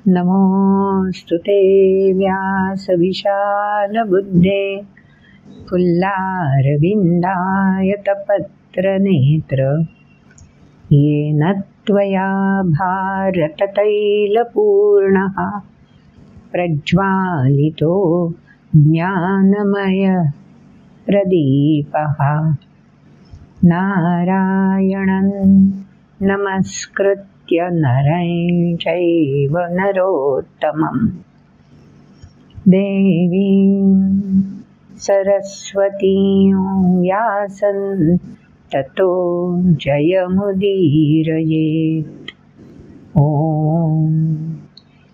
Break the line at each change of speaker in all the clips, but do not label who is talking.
नमोस्तुते व्यासविशालबुद्धे फुल्लारविन्दायतपत्रनेत्र येन त्वया भारततैलपूर्णः प्रज्वालितो ज्ञानमयप्रदीपः नारायणं नमस्कृत्य नरं चैव नरोत्तमं देवीं सरस्वतीं व्यासं ततो जयमुदीरयेत्। ॐ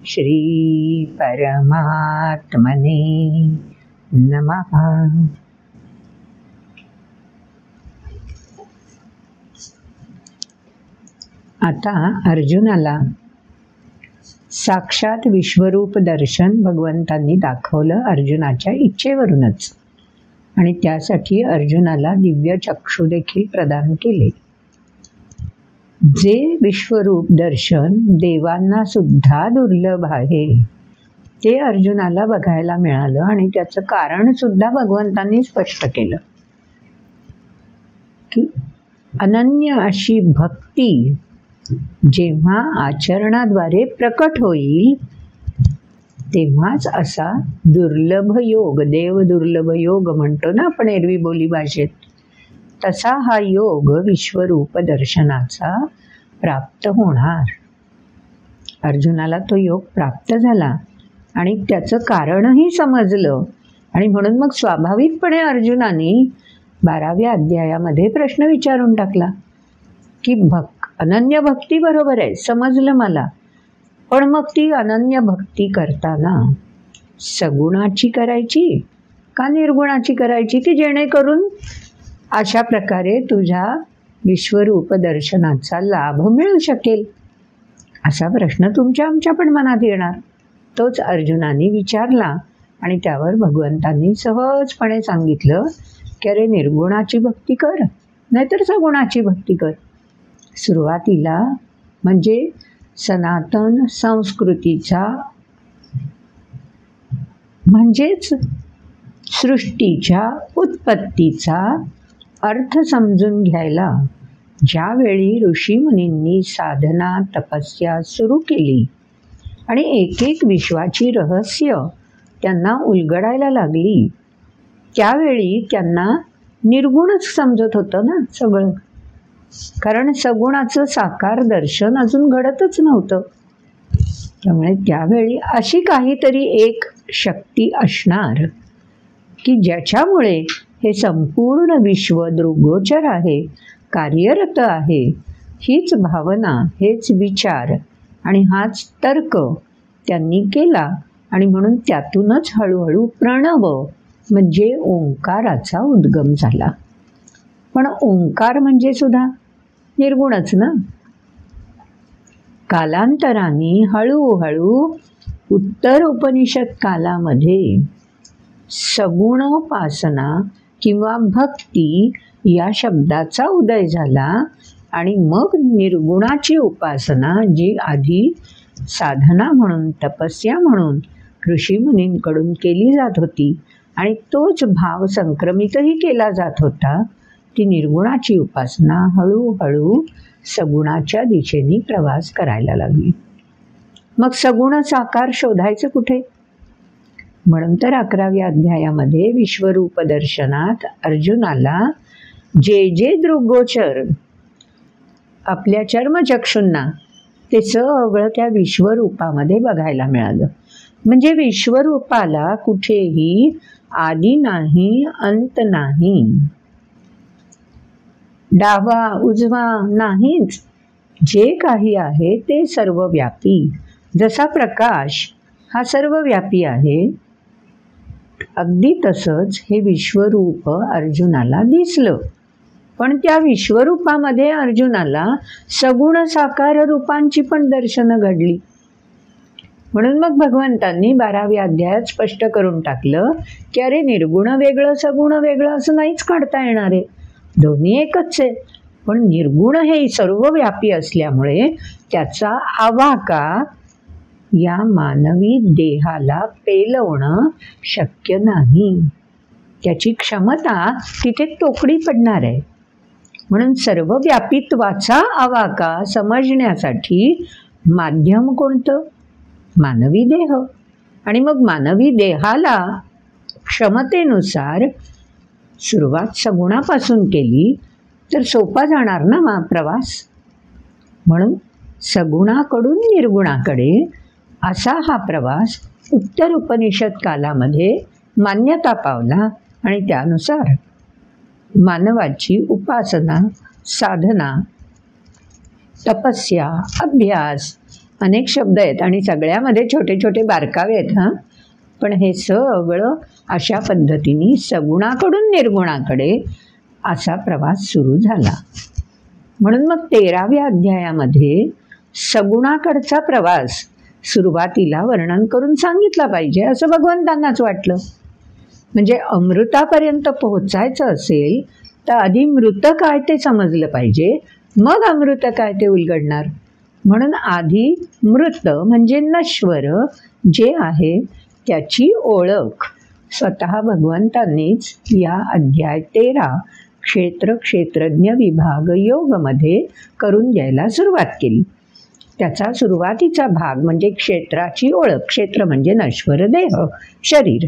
श्री परमात्मने नमः। आता अर्जुनाला साक्षात विश्वरूप दर्शन भगवंतांनी दाखवलं अर्जुनाच्या इच्छेवरूनच, आणि त्यासाठी अर्जुनाला दिव्य चक्षु देखील प्रदान केले. जे विश्वरूप दर्शन देवांना सुद्धा दुर्लभ आहे ते अर्जुनाला बघायला मिळालं, आणि त्याचं कारण सुद्धा भगवंतांनी स्पष्ट केलं की अनन्य अशी भक्ती जेव्हा आचरणाद्वारे प्रकट होईल तेव्हाच असा दुर्लभ योग, देव दुर्लभ योग म्हणतो ना आपण एरवी बोली भाषेत, तसा हा योग विश्वरूप दर्शनाचा प्राप्त होणार. अर्जुनाला तो योग प्राप्त झाला आणि त्याचं कारणही समजलं, आणि म्हणून मग स्वाभाविकपणे अर्जुनाने 12व्या अध्यायामध्ये प्रश्न विचारून टाकला की अनन्य भक्ती बरोबर आहे, समजलं मला, पण मग ती अनन्य भक्ती करताना सगुणाची करायची का निर्गुणाची करायची, की जेणेकरून अशा प्रकारे तुझ्या विश्वरूप दर्शनाचा लाभ मिळू शकेल, असा प्रश्न तुमच्या आमच्या पण मनात येणार. तोच अर्जुनाने विचारला, आणि त्यावर भगवंतांनी सहजपणे सांगितलं की अरे निर्गुणाची भक्ती कर, नाहीतर सगुणाची भक्ती कर. सुरुवातीला म्हणजे सनातन संस्कृतीचा म्हणजेच सृष्टीच्या उत्पत्तीचा अर्थ समजून घ्यायला ज्यावेळी ऋषीमुनींनी साधना तपस्या सुरू केली आणि एक एक विश्वाची रहस्य त्यांना उलगडायला लागली, त्यावेळी त्यांना निर्गुणच समजत होतं ना सगळं, कारण सगुणाचं साकार दर्शन अजून घडतच नव्हतं. त्यामुळे त्यावेळी अशी काहीतरी एक शक्ती असणार की ज्याच्यामुळे हे संपूर्ण विश्व दृग्गोचर आहे, कार्यरत आहे. हीच भावना, हेच विचार आणि हाच तर्क त्यांनी केला, आणि म्हणून त्यातूनच हळूहळू प्रणव म्हणजे ओंकाराचा उद्गम झाला. पण ओंकार म्हणजे सुद्धा निर्गुणच ना. कालांतराने हळूहळू उत्तर उपनिषद कालामध्ये सगुणोपासना किंवा भक्ती या शब्दाचा उदय झाला, आणि मग निर्गुणाची उपासना जी आधी साधना म्हणून तपस्या म्हणून ऋषीमुनींकडून केली जात होती आणि तोच भाव संक्रमितही केला जात होता, ती निर्गुणाची उपासना हळूहळू सगुणाच्या दिशेने प्रवास करायला लागली. मग सगुण साकार शोधायचं कुठे? म्हणून तर 11व्या अध्यायामध्ये विश्वरूप दर्शनात अर्जुनाला जे जे दृग्गोचर आपल्या चर्मचक्षुंना ते सगळं त्या विश्वरूपामध्ये बघायला मिळालं. म्हणजे विश्वरूपाला कुठेही आदी नाही, अंत नाही, डावा उजवा नाहीच. जे काही आहे ते सर्वव्यापी. जसा प्रकाश हा सर्वव्यापी आहे, अगदी तसंच हे विश्वरूप अर्जुनाला दिसलं. पण त्या विश्वरूपामध्ये अर्जुनाला सगुण साकार रूपांची पण दर्शनं घडली. म्हणून मग भगवंतांनी 12व्या अध्यायात स्पष्ट करून टाकलं की अरे निर्गुण वेगळं सगुण वेगळं असं नाहीच काढता येणार आहे, दोन्ही एकच आहे. पण निर्गुण हे सर्वव्यापी असल्यामुळे त्याचा आवाका या मानवी देहाला पेलवणं शक्य नाही. त्याची क्षमता तिथे तोकडी पडणार आहे. म्हणून सर्व व्यापित्वाचा आवाका समजण्यासाठी माध्यम कोणतं? मानवी देह. आणि मग मानवी देहाला क्षमतेनुसार सुरुवात सगुणापासून केली तर सोपा जाणार ना प्रवास. म्हणून सगुणाकडून निर्गुणाकडे असा हा प्रवास उत्तर उपनिषद कालामध्ये मान्यता पावला. आणि त्यानुसार मानवाची उपासना, साधना, तपस्या, अभ्यास, अनेक शब्द आहेत आणि सगळ्यामध्ये छोटे छोटे बारकावे आहेत पण हे सगळं अशा पद्धतीने सगुणाकडून निर्गुणाकडे असा प्रवास सुरू झाला. म्हणून मग 13व्या अध्यायामध्ये सगुणाकडचा प्रवास सुरुवातीला वर्णन करून सांगितला पाहिजे असं भगवंतांनाच वाटलं. म्हणजे अमृतापर्यंत पोहोचायचं असेल तर आधी मृत काय ते समजलं पाहिजे, मग अमृत काय ते उलगडणार. म्हणून आधी मृत म्हणजे नश्वर जे आहे त्याची ओळख स्वतः भगवंतांनीच या अध्याय 13 क्षेत्र क्षेत्रज्ञ विभाग योगमध्ये करून द्यायला सुरुवात केली. त्याचा सुरुवातीचा भाग म्हणजे क्षेत्राची ओळख. क्षेत्र म्हणजे नश्वर देह, शरीर.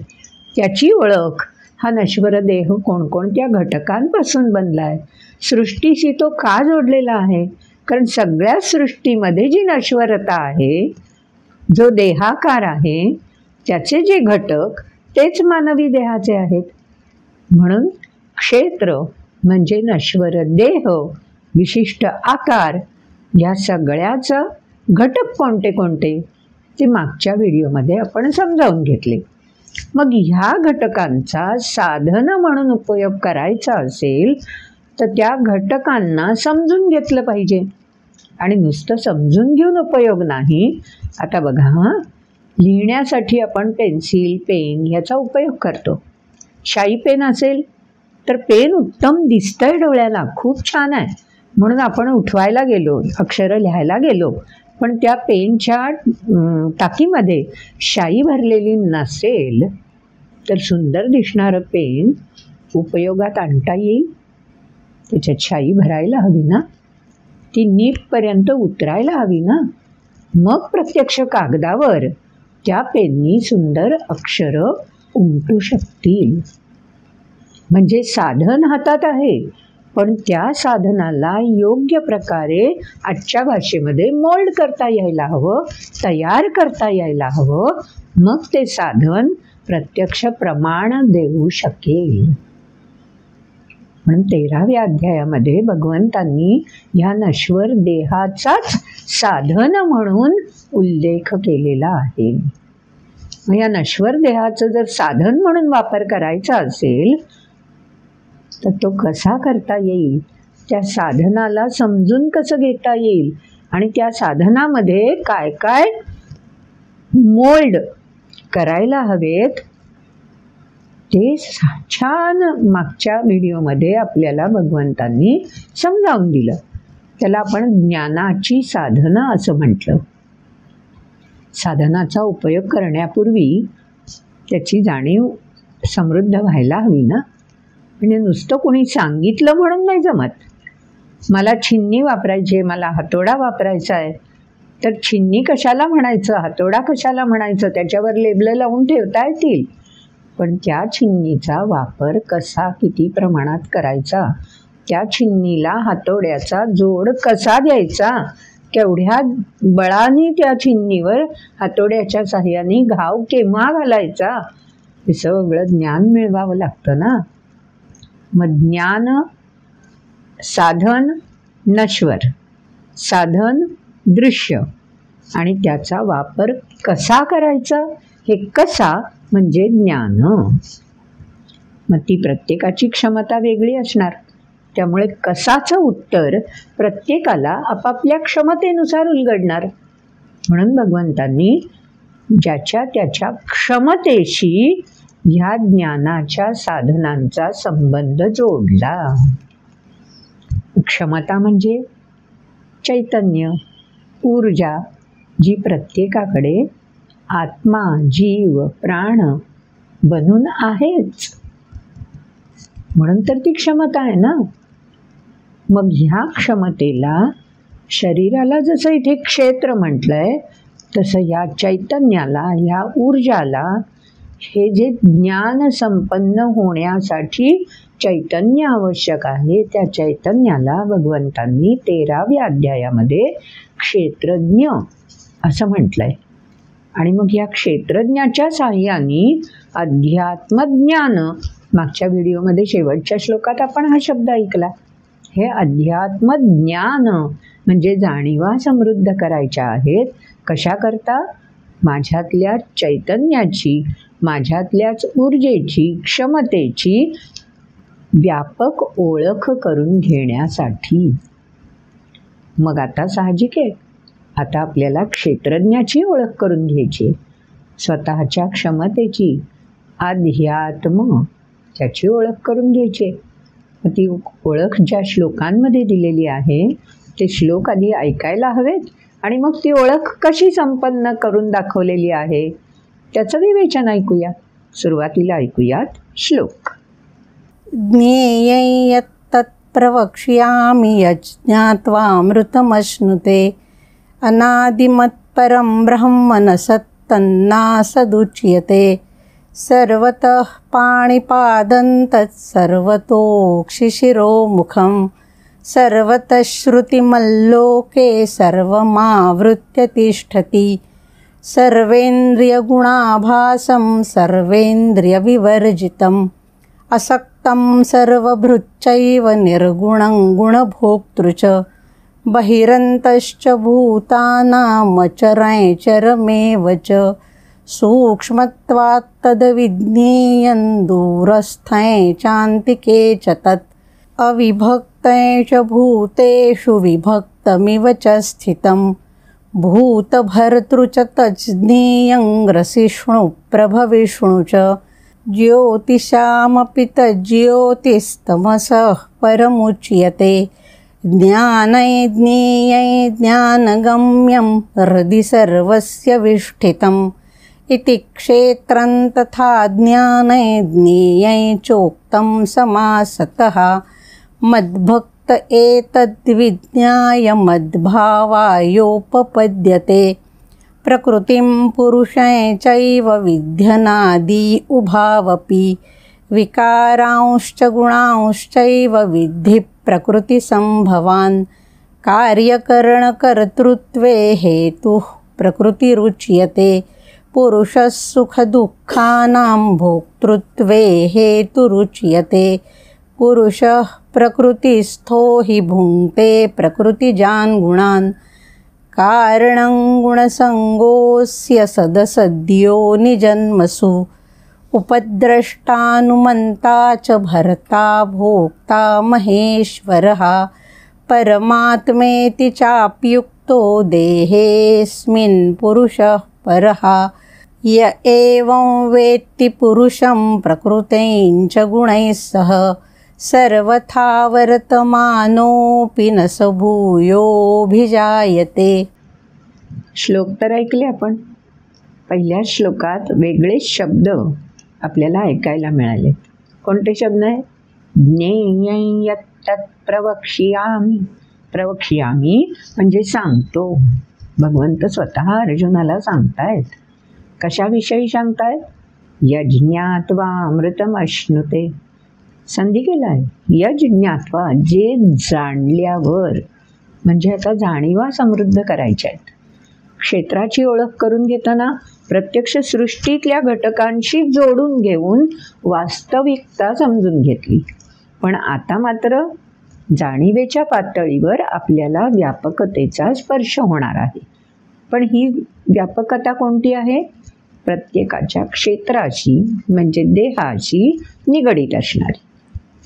त्याची ओळख. हा नश्वर देह कोणकोणत्या घटकांपासून बनला आहे, सृष्टीशी तो का जोडलेला आहे. कारण सगळ्या सृष्टीमध्ये जी नश्वरता आहे, जो देहाकार आहे, त्याचे जे घटक तेच मानवी देहाचे आहेत. म्हणून क्षेत्र म्हणजे नश्वर देह, विशिष्ट आकार, या सगळ्याचा घटक कोणते कोणते ते मागच्या व्हिडिओमध्ये आपण समजावून घेतले. मग ह्या घटकांचा साधन म्हणून उपयोग करायचा असेल तर त्या घटकांना समजून घेतलं पाहिजे. आणि नुसतं समजून घेऊन उपयोग नाही. आता बघा, लिहिण्यासाठी आपण पेन्सिल, पेन याचा उपयोग करतो. शाई पेन असेल तर पेन उत्तम दिसतंय डोळ्याला, खूप छान आहे म्हणून आपण उठवायला गेलो, अक्षरं लिहायला गेलो, पण त्या पेनच्या टाकीमध्ये शाई भरलेली नसेल तर सुंदर दिसणारं पेन उपयोगात आणता येईल. त्याच्यात शाई भरायला हवी ना, ती नीटपर्यंत उतरायला हवी ना, मग प्रत्यक्ष कागदावर त्या पेननी सुंदर अक्षरं उमटू शकतील. म्हणजे साधन हातात आहे, पण त्या साधनाला योग्य प्रकारे आजच्या भाषेमध्ये मोल्ड करता यायला हवं, तयार करता यायला हवं, मग ते साधन प्रत्यक्ष प्रमाण देऊ शकेल. म्हणून 13व्या अध्यायामध्ये भगवंतांनी ह्या नश्वर देहाचाच साधन म्हणून उल्लेख केलेला आहे. मग या नश्वर देहाचं जर साधन म्हणून वापर करायचा असेल तर तो कसा करता येईल, त्या साधनाला समजून कसं घेता येईल आणि त्या साधनामध्ये काय काय मोल्ड करायला हवेत ते छान मागच्या व्हिडिओमध्ये आपल्याला भगवंतांनी समजावून दिलं. त्याला आपण ज्ञानाची साधनं असं म्हटलं. साधनाचा उपयोग करण्यापूर्वी त्याची जाणीव समृद्ध व्हायला हवी ना. म्हणजे नुसतं कोणी सांगितलं म्हणून नाही जमत. मला छिन्नी वापरायची आहे, मला हातोडा वापरायचा आहे, तर छिन्नी कशाला म्हणायचं, हातोडा कशाला म्हणायचं, त्याच्यावर लेबलं लावून ठेवता येतील. पण त्या छिन्नीचा वापर कसा, किती प्रमाणात करायचा, त्या छिन्नीला हातोड्याचा जोड कसा द्यायचा, केवढ्या बळाने त्या छिन्नीवर हातोड्याच्या साह्याने घाव केव्हा घालायचा, हे सगळं ज्ञान मिळवावं लागतं ना. मग ज्ञान, साधन नश्वर, साधन दृश्य, आणि त्याचा वापर कसा करायचा, हे कसा म्हणजे ज्ञान. मग ती प्रत्येकाची क्षमता वेगळी असणार. त्यामुळे कसाचं उत्तर प्रत्येकाला आपापल्या क्षमतेनुसार उलगडणार. म्हणून भगवंतांनी ज्याच्या त्याच्या क्षमतेशी ह्या ज्ञानाच्या साधनांचा संबंध जोडला. क्षमता म्हणजे चैतन्य, ऊर्जा, जी प्रत्येकाकडे आत्मा, जीव, प्राण बनून आहेच. म्हणून तर ती क्षमता आहे ना. मग ह्या क्षमतेला, शरीराला जसं इथे क्षेत्र म्हटलंय, तसं या चैतन्याला, ह्या ऊर्जाला, हे जे ज्ञान संपन्न होण्यासाठी चैतन्य आवश्यक आहे, त्या चैतन्याला भगवंतांनी 13व्या अध्यायामध्ये क्षेत्रज्ञ असं म्हटलंय. आणि मग या क्षेत्रज्ञाच्या साहाय्याने अध्यात्मज्ञान, मागच्या व्हिडिओमध्ये शेवटच्या श्लोकात आपण हा शब्द ऐकला, हे अध्यात्मज्ञान म्हणजे जाणीवा समृद्ध करायच्या आहेत. कशा करता? माझ्यातल्या चैतन्याची, माझ्यातल्याच ऊर्जेची, क्षमतेची व्यापक ओळख करून घेण्यासाठी. मग आता साहजिक आहे, आता आपल्याला क्षेत्रज्ञाची ओळख करून घ्यायची, स्वतःच्या क्षमतेची, अध्यात्म त्याची ओळख करून घ्यायची. ती ओळख ज्या श्लोकांमध्ये दिलेली आहे ते श्लोक आधी ऐकायला हवेत, आणि मग ती ओळख कशी संपन्न करून दाखवलेली आहे त्याचं विवेचन ऐकूया. सुरुवातीला ऐकूयात श्लोक.
ज्ञेयं यत्तत् प्रवक्ष्यामि यज्ञात्वामृतमश्नुते अनादिमत्परं ब्रह्म न सत्तन्नासदुच्यते सर्वतः पाणिपादं तत्सर्वतोक्षिशिरोमुखं सर्वतः श्रुतिमल्लोके सर्वमावृत्य तिष्ठति सर्वेन्द्रियगुणाभासं सर्वेन्द्रियविवर्जितम् असक्तं सर्वभृच्चैव निर्गुणं गुणभोक्तृ च बहिरन्तश्च भूतानामचरैचरमेव च सूक्ष्मत्वात् तद्विज्ञेयं दूरस्थं चान्तिके च तत् अविभक्तं च भूतेषु विभक्तमिव च स्थितं भूतभर्तृ च तज्ज्ञेयं ग्रसिष्णुप्रभविष्णु च ज्योतिषामपि तज्ज्योतिस्तमसः परमुच्यते ज्ञानै ज्ञेयै ज्ञानगम्यं हृदि सर्वस्य विष्ठितम् इति क्षेत्रं तथा ज्ञानै ज्ञेयै चोक्तं समासतः मद्भक्त एतद्विज्ञाय मद्भावायोपपद्यते प्रकृतिं पुरुषं चैव विध्यनादि उभावपि विकारांश्च गुणांश्चैव विद्धि प्रकृतिसंभवान् कार्यकरणकर्तृत्वे हेतुः प्रकृतिरुच्यते पुरुषः सुखदुःखानां भोक्तृत्वे हेतुरुच्यते पुरुषः प्रकृतिस्थो हि भुङ्क्ते प्रकृतिजान् गुणान् कारणं गुणसङ्गोऽस्य सदसद्यो निजन्मसु उपद्रष्टानुमन्ता च भर्ता भोक्ता महेश्वरः परमात्मेति चाप्युक्तो देहेऽस्मिन् पुरुषः परः य एवं वेत्ति पुरुषं प्रकृतिं च गुणैः सह सर्वथा वर्तमानोऽपि न स भूयोऽभिजायते.
श्लोक तर ऐकले आपण. पहिल्या श्लोकात वेगळेच शब्द आपल्याला ऐकायला मिळाले. कोणते शब्द आहे? ज्ञेयं यत्तत् प्रवक्ष्यामि. प्रवक्ष्यामि म्हणजे सांगतो. भगवंत स्वतः अर्जुनाला सांगतायत. कशाविषयी सांगतायत? यज्ञात्वा अमृतमश्नुते. संधी केलाय. यज्ञात्वा जे जाणल्यावर, म्हणजे आता जाणीवा समृद्ध करायच्या आहेत. क्षेत्राची ओळख करून घेताना प्रत्यक्ष सृष्टीतल्या घटकांशी जोडून घेऊन वास्तविकता समजून घेतली. पण आता मात्र जाणीवेच्या पातळीवर आपल्याला व्यापकतेचा स्पर्श होणार आहे. पण ही व्यापकता कोणती आहे? प्रत्येकाच्या क्षेत्राशी म्हणजे देहाशी निगडीत असणारी.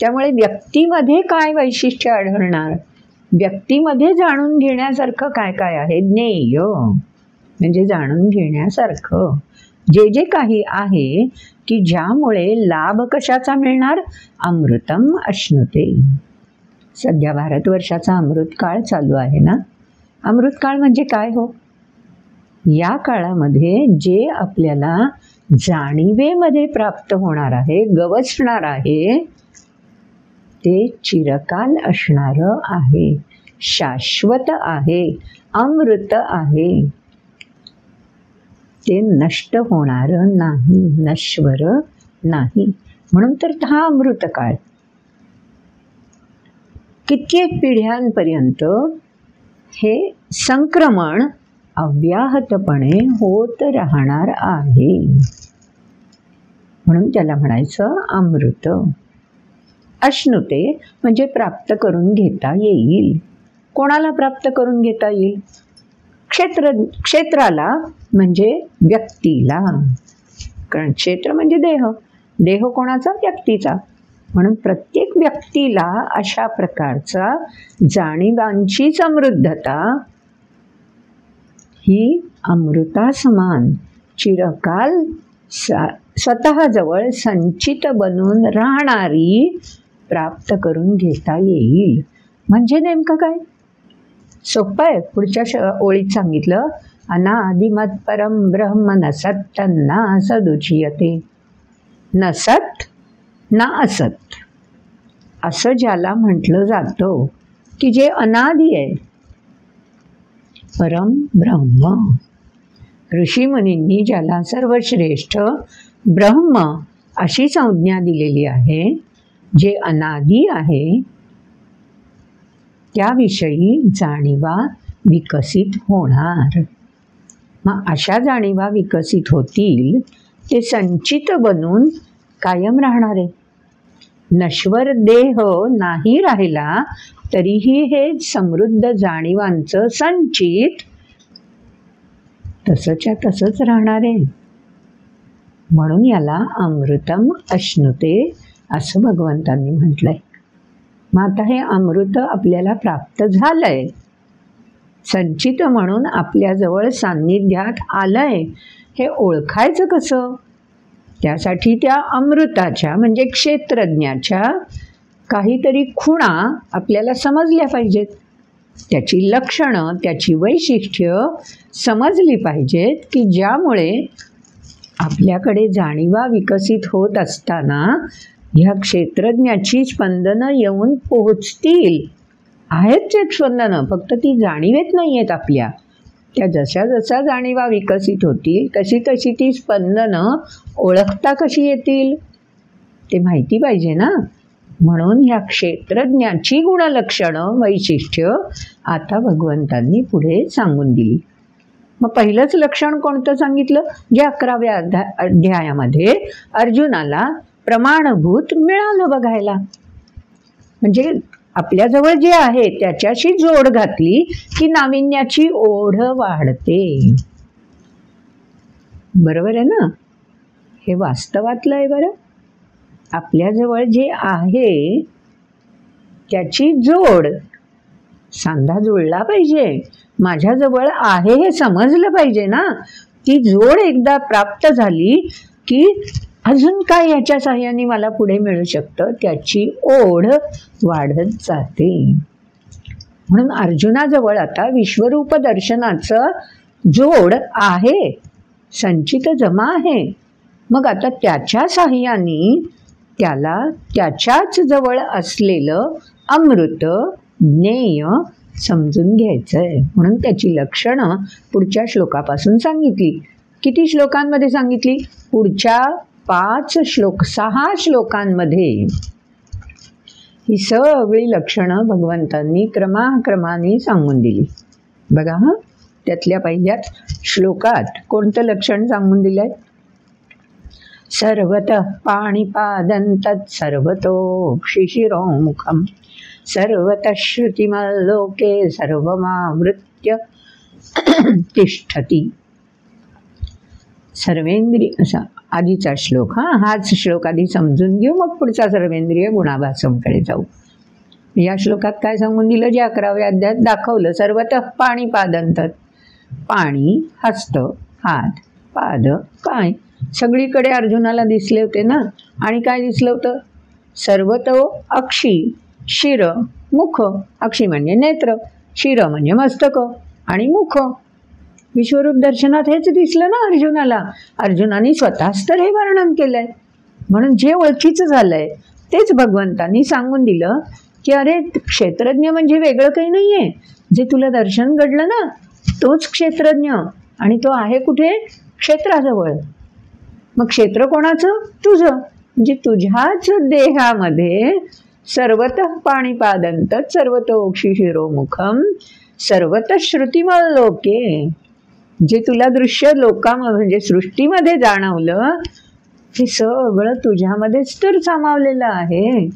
त्यामुळे व्यक्तीमध्ये काय वैशिष्ट्य आढळणार? व्यक्तीमध्ये जाणून घेण्यासारखं काय काय आहे? ज्ञेय म्हणजे जाणून घेण्यासारखं जे जे काही आहे की ज्यामुळे लाभ कशाचा मिळणार? अमृतम अश्नुते. सध्या भारतवर्षाचा अमृतकाळ चालू आहे ना. अमृतकाळ म्हणजे काय हो? या काळामध्ये जे आपल्याला जाणीवेमध्ये प्राप्त होणार आहे, गवसणार आहे, ते चिरकाल असणारं आहे, शाश्वत आहे, अमृत आहे. ते नष्ट होणारं नाही, नश्वर नाही. म्हणून तर हा अमृतकाळ कित्येक पिढ्यांपर्यंत हे संक्रमण अव्याहतपणे होत राहणार आहे. म्हणून त्याला म्हणायचं अमृत. अश्नुते म्हणजे प्राप्त करून घेता येईल. कोणाला प्राप्त करून घेता येईल? क्षेत्राला म्हणजे व्यक्तीला. कारण क्षेत्र म्हणजे देह. देह कोणाचा? व्यक्तीचा. म्हणून प्रत्येक व्यक्तीला अशा प्रकारचा जाणीवांची समृद्धता ही अमृतासमान चिरकाल स्वतःजवळ संचित बनून राहणारी प्राप्त करून घेता येईल. म्हणजे नेमकं काय? सोपं आहे. पुढच्या ओळीत सांगितलं, अनादिमत परम ब्रह्म न सत्य न असदुच्यते. न सत ना असत असं ज्याला म्हटलं जातं की जे अनादी आहे, परम ब्रह्म. ऋषीमुनींनी ज्याला सर्वश्रेष्ठ ब्रह्म अशी संज्ञा दिलेली आहे, जे अनादी आहे, त्याविषयी जाणीवा विकसित होणार. मग अशा जाणीवा विकसित होतील, ते संचित बनून कायम राहणार आहे. नश्वर देह नाही राहिला तरीही हे समृद्ध जाणीवांचं संचित तसंच्या तसंच राहणार आहे. म्हणून याला अमृतम अश्नुते असं भगवंतांनी म्हटलंय. मग आता हे अमृत आपल्याला प्राप्त झालंय, संचित म्हणून आपल्याजवळ सान्निध्यात आलंय. हे ओळखायचं कसं? त्यासाठी त्या अमृताच्या म्हणजे क्षेत्रज्ञाच्या काहीतरी खुणा आपल्याला समजल्या पाहिजेत. त्याची लक्षणं, त्याची वैशिष्ट्य समजली पाहिजेत, की ज्यामुळे आपल्याकडे जाणीवा विकसित होत असताना ह्या क्षेत्रज्ञाची स्पंदनं येऊन पोहोचतील. आहेतच आहेत स्पंदनं, फक्त ती जाणीवेत नाही आहेत आपल्या. त्या जशा जशा जाणीवा विकसित होतील तशी तशी ती स्पंदनं ओळखता कशी येतील ते माहिती पाहिजे ना. म्हणून ह्या क्षेत्रज्ञाची गुणलक्षणं, वैशिष्ट्य आता भगवंतांनी पुढे सांगून दिली. मग पहिलंच लक्षण कोणतं सांगितलं? जे 11व्या अध्यायामध्ये अर्जुनाला प्रमाणभूत मिळालं बघायला. म्हणजे आपल्याजवळ जे आहे त्याच्याशी जोड घातली की नाविन्याची ओढ वाढते. बरोबर आहे ना? हे वास्तवातलं आहे बरं. आपल्याजवळ जे आहे त्याची जोड, सांधा जुळला पाहिजे. माझ्याजवळ आहे हे समजलं पाहिजे ना. ती जोड एकदा प्राप्त झाली की अजून काय याच्या साहाय्याने मला पुढे मिळू शकतं, त्याची ओढ वाढत जाते. म्हणून अर्जुनाजवळ आता विश्वरूप दर्शनाचं जोड आहे, संचित जमा आहे. मग आता त्याच्या साहाय्याने त्याला त्याच्याच जवळ असलेलं अमृत ज्ञेय समजून घ्यायचं आहे. म्हणून त्याची लक्षणं पुढच्या श्लोकापासून सांगितली. किती श्लोकांमध्ये सांगितली? पुढच्या 6 श्लोकांमध्ये ही सगळी लक्षणं भगवंतांनी क्रमाक्रमाने सांगून दिली. बघा हां, त्यातल्या पहिल्याच श्लोकात कोणतं लक्षण सांगून दिलं आहे? सर्वतः पाणिपादं तत् सर्वतोक्षिशिरोमुखं सर्वतः श्रुतिमल्लोके सर्वमावृत्य तिष्ठति. सर्वेंद्रिय असा आधीचा श्लोक. हाच श्लोक आधी समजून घेऊ, मग पुढचा सर्वेंद्रिय गुणाभासंकडे जाऊ. या श्लोकात काय सांगून दिलं? जे 11व्या अध्यायात दाखवलं. सर्वतः पाणिपादं तत्. पाणी, हस्त, हात, पाद, पाय सगळीकडे अर्जुनाला दिसले होते ना. आणि काय दिसलं होतं? सर्वतो अक्षी शिर मुख. अक्षी म्हणजे नेत्र, शिर म्हणजे मस्तक आणि मुख. विश्वरूप दर्शनात हेच दिसलं ना अर्जुनाला. अर्जुनाने स्वतःच तर हे वर्णन केलंय. म्हणून जे ओळखीचं झालंय तेच भगवंतांनी सांगून दिलं की अरे क्षेत्रज्ञ म्हणजे वेगळं काही नाहीये. जे तुला दर्शन घडलं ना तोच क्षेत्रज्ञ, आणि तो आहे कुठे? क्षेत्राजवळ. मग क्षेत्र कोणाचं? तुझं. म्हणजे तुझ्याच देहामध्ये सर्वतः पाणीपादंत सर्वतोक्षी शिरोमुखम सर्वतः श्रुतिमल्लोके, जे तुला दृश्य म्हणजे सृष्टीमध्ये जाणवलं हे सगळं तुझ्यामध्येच तर सामावलेलं आहे.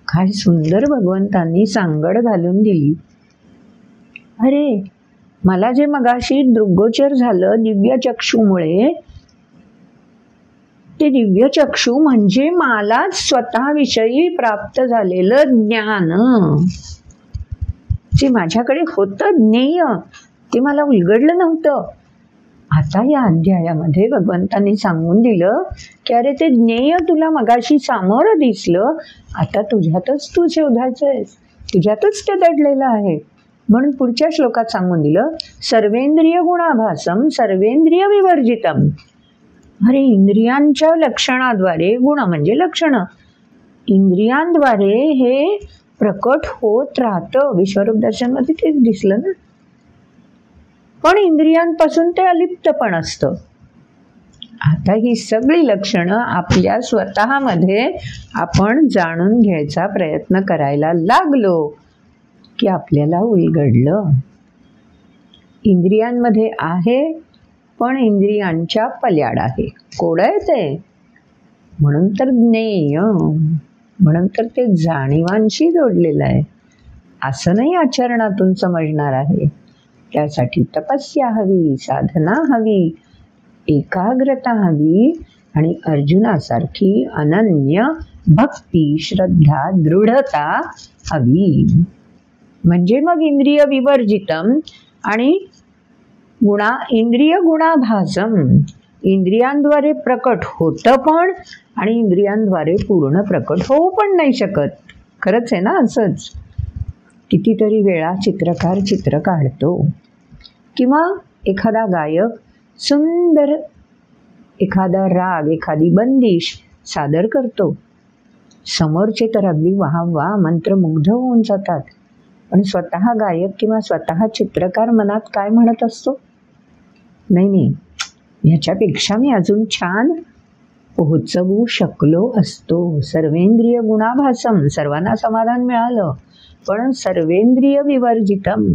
काय सुंदर भगवंतांनी सांगड घालून दिली. अरे मला जे मगाशी दृग्गोचर झालं दिव्य चक्षुमुळे, ते दिव्य चक्षु म्हणजे मला स्वतःविषयी प्राप्त झालेलं ज्ञान, जे माझ्याकडे होतं ज्ञेय, ते मला उलगडलं नव्हतं. आता या अध्यायामध्ये भगवंतांनी सांगून दिलं की अरे ते ज्ञेय तुला मगाशी सामोरं दिसलं, आता तुझ्यातच तू शोधायचंयस, तुझ्यातच ते दडलेलं आहे. म्हणून पुढच्या श्लोकात सांगून दिलं सर्वेंद्रिय गुणाभासम सर्वेंद्रिय विवर्जितम. अरे इंद्रियांच्या लक्षणाद्वारे, गुण म्हणजे लक्षण, इंद्रियांद्वारे हे प्रकट होत राहतं. विश्वरूप दर्शनमध्ये तेच दिसलं ना. पण इंद्रियांपासून ते अलिप्त पण असतं. आता ही सगळी लक्षणं आपल्या स्वतःमध्ये आपण जाणून घ्यायचा प्रयत्न करायला लागलो की आपल्याला उलगडलं. इंद्रियांमध्ये आहे पण इंद्रियांच्या पल्याड आहे. कोड आहे ते. म्हणून तर ज्ञेय, म्हणून तर ते जाणीवांशी जोडलेलं आहे. असं नाही आचरणातून समजणार आहे. त्यासाठी तपस्या हवी, साधना हवी, एकाग्रता हवी, आणि अर्जुनासारखी अनन्य भक्ती, श्रद्धा, दृढता हवी. म्हणजे मग इंद्रिय विवर्जितम आणि इंद्रिय गुणाभासम, इंद्रियांद्वारे प्रकट होतं पण आणि इंद्रियांद्वारे पूर्ण प्रकट होऊ पण नाही शकत. खरंच आहे ना. असंच कितीतरी वेळा चित्रकार चित्र काढतो किंवा एखादा गायक सुंदर एखादा राग, एखादी बंदिश सादर करतो. समोरचे तर अगदी वाह वाह मंत्रमुग्ध होऊन जातात. पण स्वतः गायक किंवा स्वतः चित्रकार मनात काय म्हणत असतो? नाही नाही, ह्याच्यापेक्षा मी अजून छान पोहोचवू शकलो असतो. सर्वेंद्रिय गुणाभासम, सर्वांना समाधान मिळालं, पण सर्वेंद्रिय विवर्जितम,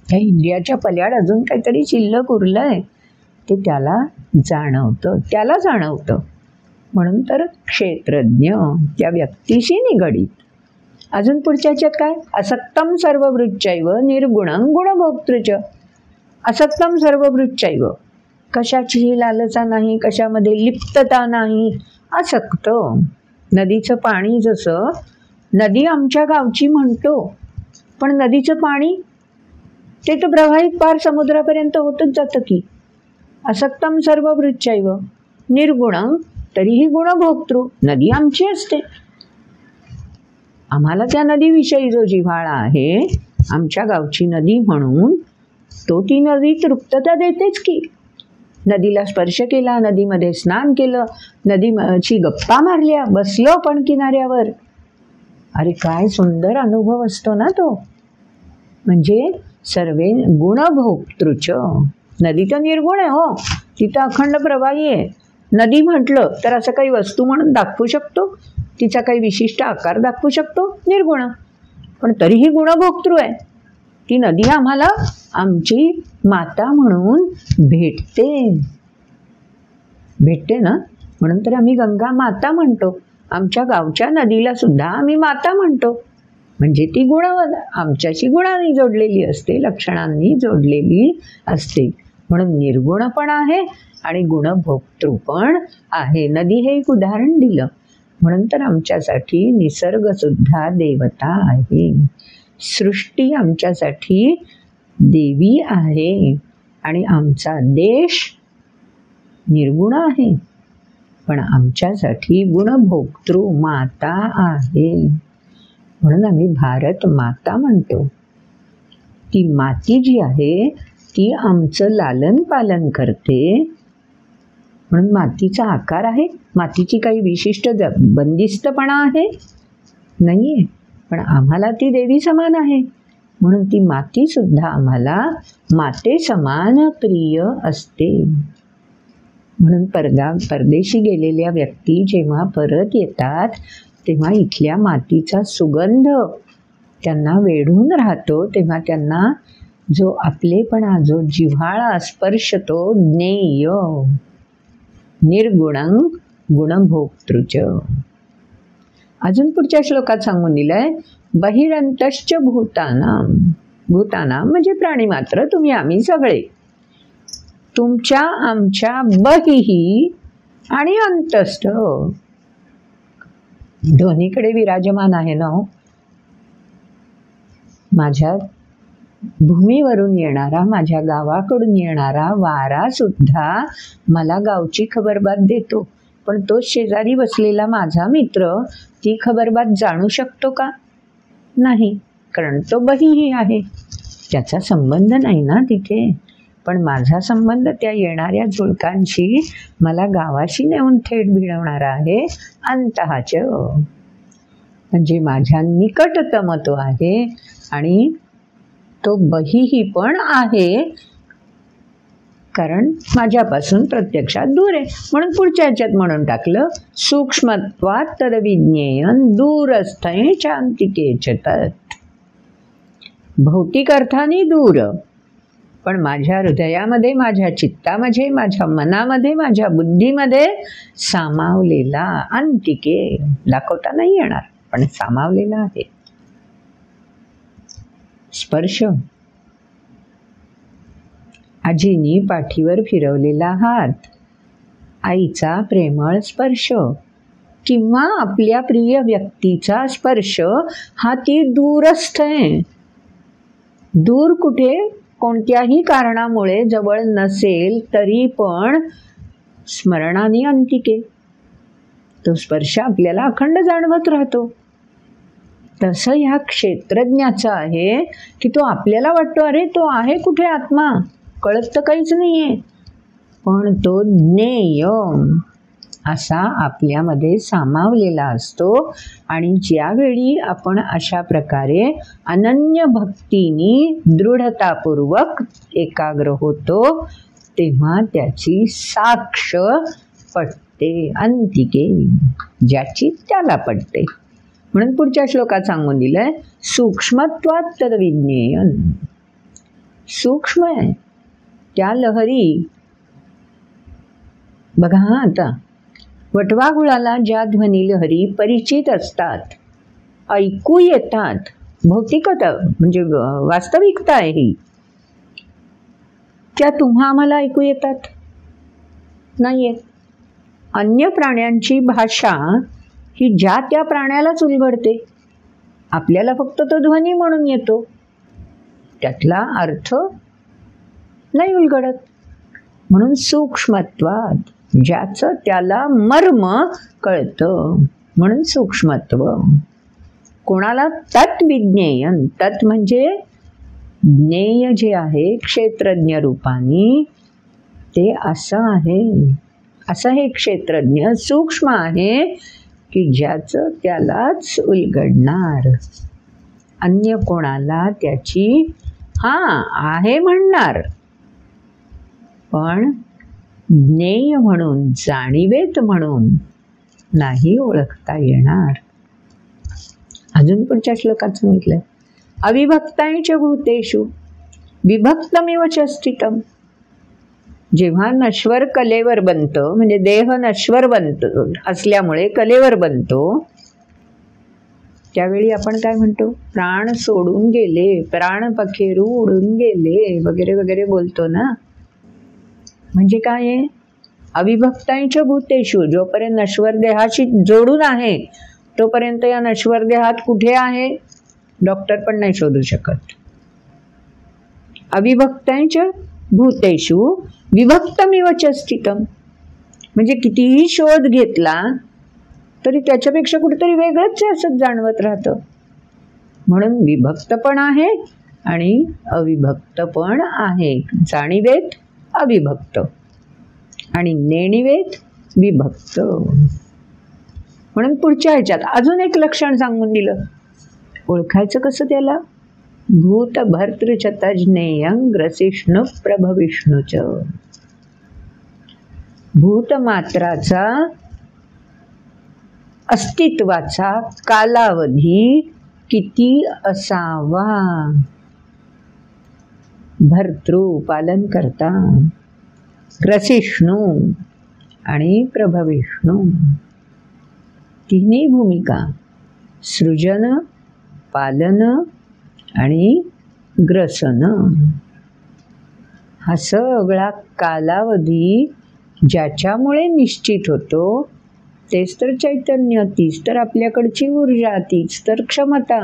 त्या इंद्रियाच्या पल्याड अजून काहीतरी शिल्लक उरलंय ते त्याला जाणवतं. म्हणून तर क्षेत्रज्ञ त्या व्यक्तीशी निगडीत. अजून पुढच्या ह्याच्यात काय? असक्तम सर्वभृच्चैव निर्गुणं गुणभोक्तृच. असक्तम सर्वभृच्चैव, कशाचीही लालसा नाही, कशामध्ये लिप्तता नाही, असक्त. नदीचं पाणी, जसं नदी आमच्या गावची म्हणतो, पण नदीचं पाणी ते तर प्रवाहित पार समुद्रापर्यंत होतच जातं की. असक्तम सर्वभृच्चैव निर्गुणं, तरीही गुणभोक्तृ, नदी आमची असते. आम्हाला त्या नदीविषयी जो जिव्हाळा आहे, आमच्या गावची नदी म्हणून, तो ती नदी तृप्तता देतेच की. नदीला स्पर्श केला, नदीमध्ये स्नान केलं, नदीची गप्पा मारल्या, बसलो पण किनाऱ्यावर, अरे काय सुंदर अनुभव असतो ना तो. म्हणजे सर्वे गुणभोक्तृच. नदी तर निर्गुण आहे हो, तिथं अखंड प्रवाही आहे. नदी म्हटलं तर असं काही वस्तू म्हणून दाखवू शकतो, तिचा काही विशिष्ट आकार दाखवू शकतो? निर्गुण. पण तरीही गुणभोक्तृ आहे. ती नदी आम्हाला आमची माता म्हणून भेटते ना. म्हणून तर आम्ही गंगा माता म्हणतो. आमच्या गावच्या नदीला सुद्धा आम्ही माता म्हणतो. म्हणजे ती आमच्याशी गुणांनी जोडलेली असते, लक्षणांनी जोडलेली असते. म्हणून निर्गुण पण आहे आणि गुणभोक्तृ पण आहे. नदी हे एक उदाहरण दिलं. म्हणून तर आमच्यासाठी निसर्गसुद्धा देवता आहे. सृष्टी आमच्यासाठी देवी आहे आणि आमचा देश निर्गुण आहे, पण आमच्यासाठी गुणभोक्तृ माता आहे. म्हणून आम्ही भारत माता म्हणतो. ती माती जी आहे ती आमचं लालन पालन करते. म्हणून मातीचा आकार आहे, मातीची काही विशिष्ट बंदिस्तपणा आहे नाही आहे, पण आम्हाला ती देवी समान आहे. म्हणून ती मातीसुद्धा आम्हाला माते समान प्रिय असते. म्हणून परदेशी गेलेल्या व्यक्ती जेव्हा परत येतात तेव्हा इथल्या मातीचा सुगंध त्यांना वेढून राहतो. तेव्हा त्यांना जो आपलेपणा, जो जिव्हाळा स्पर्शतो, ज्ञेय निर्गुणं गुणभोक्तृच. अजून पुढच्या श्लोकात सांगून दिलंय, बहिरंतश्च भूतानाम. भूतानाम म्हणजे प्राणी मात्र, तुम्ही आम्ही सगळे. तुमच्या आमच्या बहिही आणि अंतस्थ, दोन्हीकडे विराजमान आहे ना. माझ्या भूमीवरून येणारा, माझ्या गावाकडून येणारा वारा सुद्धा मला गावची खबरबात देतो. पण तो शेजारी बसलेला माझा मित्र ती खबरबात जाणू शकतो का? नाही, कारण तो बहीही आहे, त्याचा संबंध नाही ना तिथे. पण माझा संबंध त्या येणाऱ्या झुळकांशी, मला गावाशी नेऊन थेट भिडवणारा आहे. अंतःच म्हणजे माझ्या निकटतम तो आहे आणि तो बहीही पण आहे, कारण माझ्यापासून प्रत्यक्षात दूर आहे. म्हणून पुढच्या ह्याच्यात म्हणून टाकलं, सूक्ष्मत्वात् तद्विज्ञेयं दूरस्थं चान्तिके च तत्. भौतिक अर्थाने दूर, पण माझ्या हृदयामध्ये, माझ्या चित्तामध्ये, माझ्या मनामध्ये, माझ्या बुद्धीमध्ये सामावलेला, अंतिके दाखवता नाही येणार पण सामावलेला आहे. स्पर्श, आजीनी पाठीवर फिरवलेला हात, आईचा प्रेमळ स्पर्श किंवा आपल्या प्रिय व्यक्तीचा स्पर्श, हा ती दूरस्थ आहे. दूर कुठे कोणत्याही कारणामुळे जवळ नसेल तरी पण स्मरणाने अंतिके तो स्पर्श आपल्याला अखंड जाणवत राहतो. तसं ह्या क्षेत्रज्ञाचं आहे की तो आपल्याला वाटतो, अरे तो आहे कुठे आत्मा, कळत तर काहीच नाही आहे, पण तो ज्ञेय असा आपल्यामध्ये सामावलेला असतो. आणि ज्यावेळी आपण अशा प्रकारे अनन्य भक्तीनी दृढतापूर्वक एकाग्र होतो तेव्हा त्याची साक्ष पटते, अंतिके ज्याची त्याला पटते. म्हणून पुढच्या श्लोकात सांगून दिलंय, सूक्ष्मत्वात् तद्विज्ञेयं. सूक्ष्म आहे त्या लहरी. बघा हा, आता वटवाघुळाला ज्या ध्वनी लहरी परिचित असतात, ऐकू येतात, भौतिकता म्हणजे वास्तविकता आहे ही, त्या तुम्हा आम्हाला ऐकू येतात नाही येत. अन्य प्राण्यांची भाषा ही ज्या त्या प्राण्यालाच उलगडते, आपल्याला फक्त तो ध्वनी म्हणून येतो, त्यातला अर्थ नाही उलगडत. म्हणून सूक्ष्मत्वात ज्याचं त्याला मर्म कळतं, म्हणून सूक्ष्मत्व. कोणाला तत्विज्ञेयं, तत् म्हणजे ज्ञेय जे आहे क्षेत्रज्ञ रूपानी, ते असं आहे. असं हे क्षेत्रज्ञ सूक्ष्म आहे की ज्याचं त्यालाच उलगडणार, अन्य कोणाला त्याची आहे म्हणणार, पण ज्ञेय म्हणून, जाणीवेत म्हणून नाही ओळखता येणार. अजून पुढच्या श्लोकात सांगितलंय, अविभक्तांच भूतेषु विभक्तमिव च स्थितम्. जेव्हा नश्वर कलेवर बनतं, म्हणजे देह नश्वर बनतो असल्यामुळे कलेवर बनतो, त्यावेळी आपण काय म्हणतो, प्राण सोडून गेले, प्राण पखेरू उडून गेले वगैरे वगैरे बोलतो ना. म्हणजे काय आहे, अविभक्तांच भूतेषु, जोपर्यंत नश्वर देहाशी जोडून आहे तोपर्यंत या नश्वर देहात कुठे आहे डॉक्टर पण नाही शोधू शकत. अविभक्तांच भूतेषु विभक्तमिव च स्थितम्. म्हणजे कितीही शोध घेतला तरी त्याच्यापेक्षा कुठेतरी वेगळंच असं जाणवत राहतं. म्हणून विभक्त पण आहे आणि अविभक्त पण आहे. जाणीवेत अविभक्त आणि नेणिवेत विभक्त. म्हणून पुढच्या ह्याच्यात अजून एक लक्षण सांगून दिलं. ओळखायचं कसं त्याला? भूत भर्तृ च तज्ज्ञेयं ग्रसिष्णु प्रभविष्णुच. भूतमात्राचा अस्तित्वाचा कालावधी किती असावा? भर्तृ पालन करता, ग्रसिष्णू आणि प्रभविष्णू. तिन्ही भूमिका, सृजन, पालन आणि ग्रसन. हा सगळा कालावधी ज्याच्यामुळे निश्चित होतो तेच तर चैतन्य, तीच तर आपल्याकडची ऊर्जा, तीच तर क्षमता.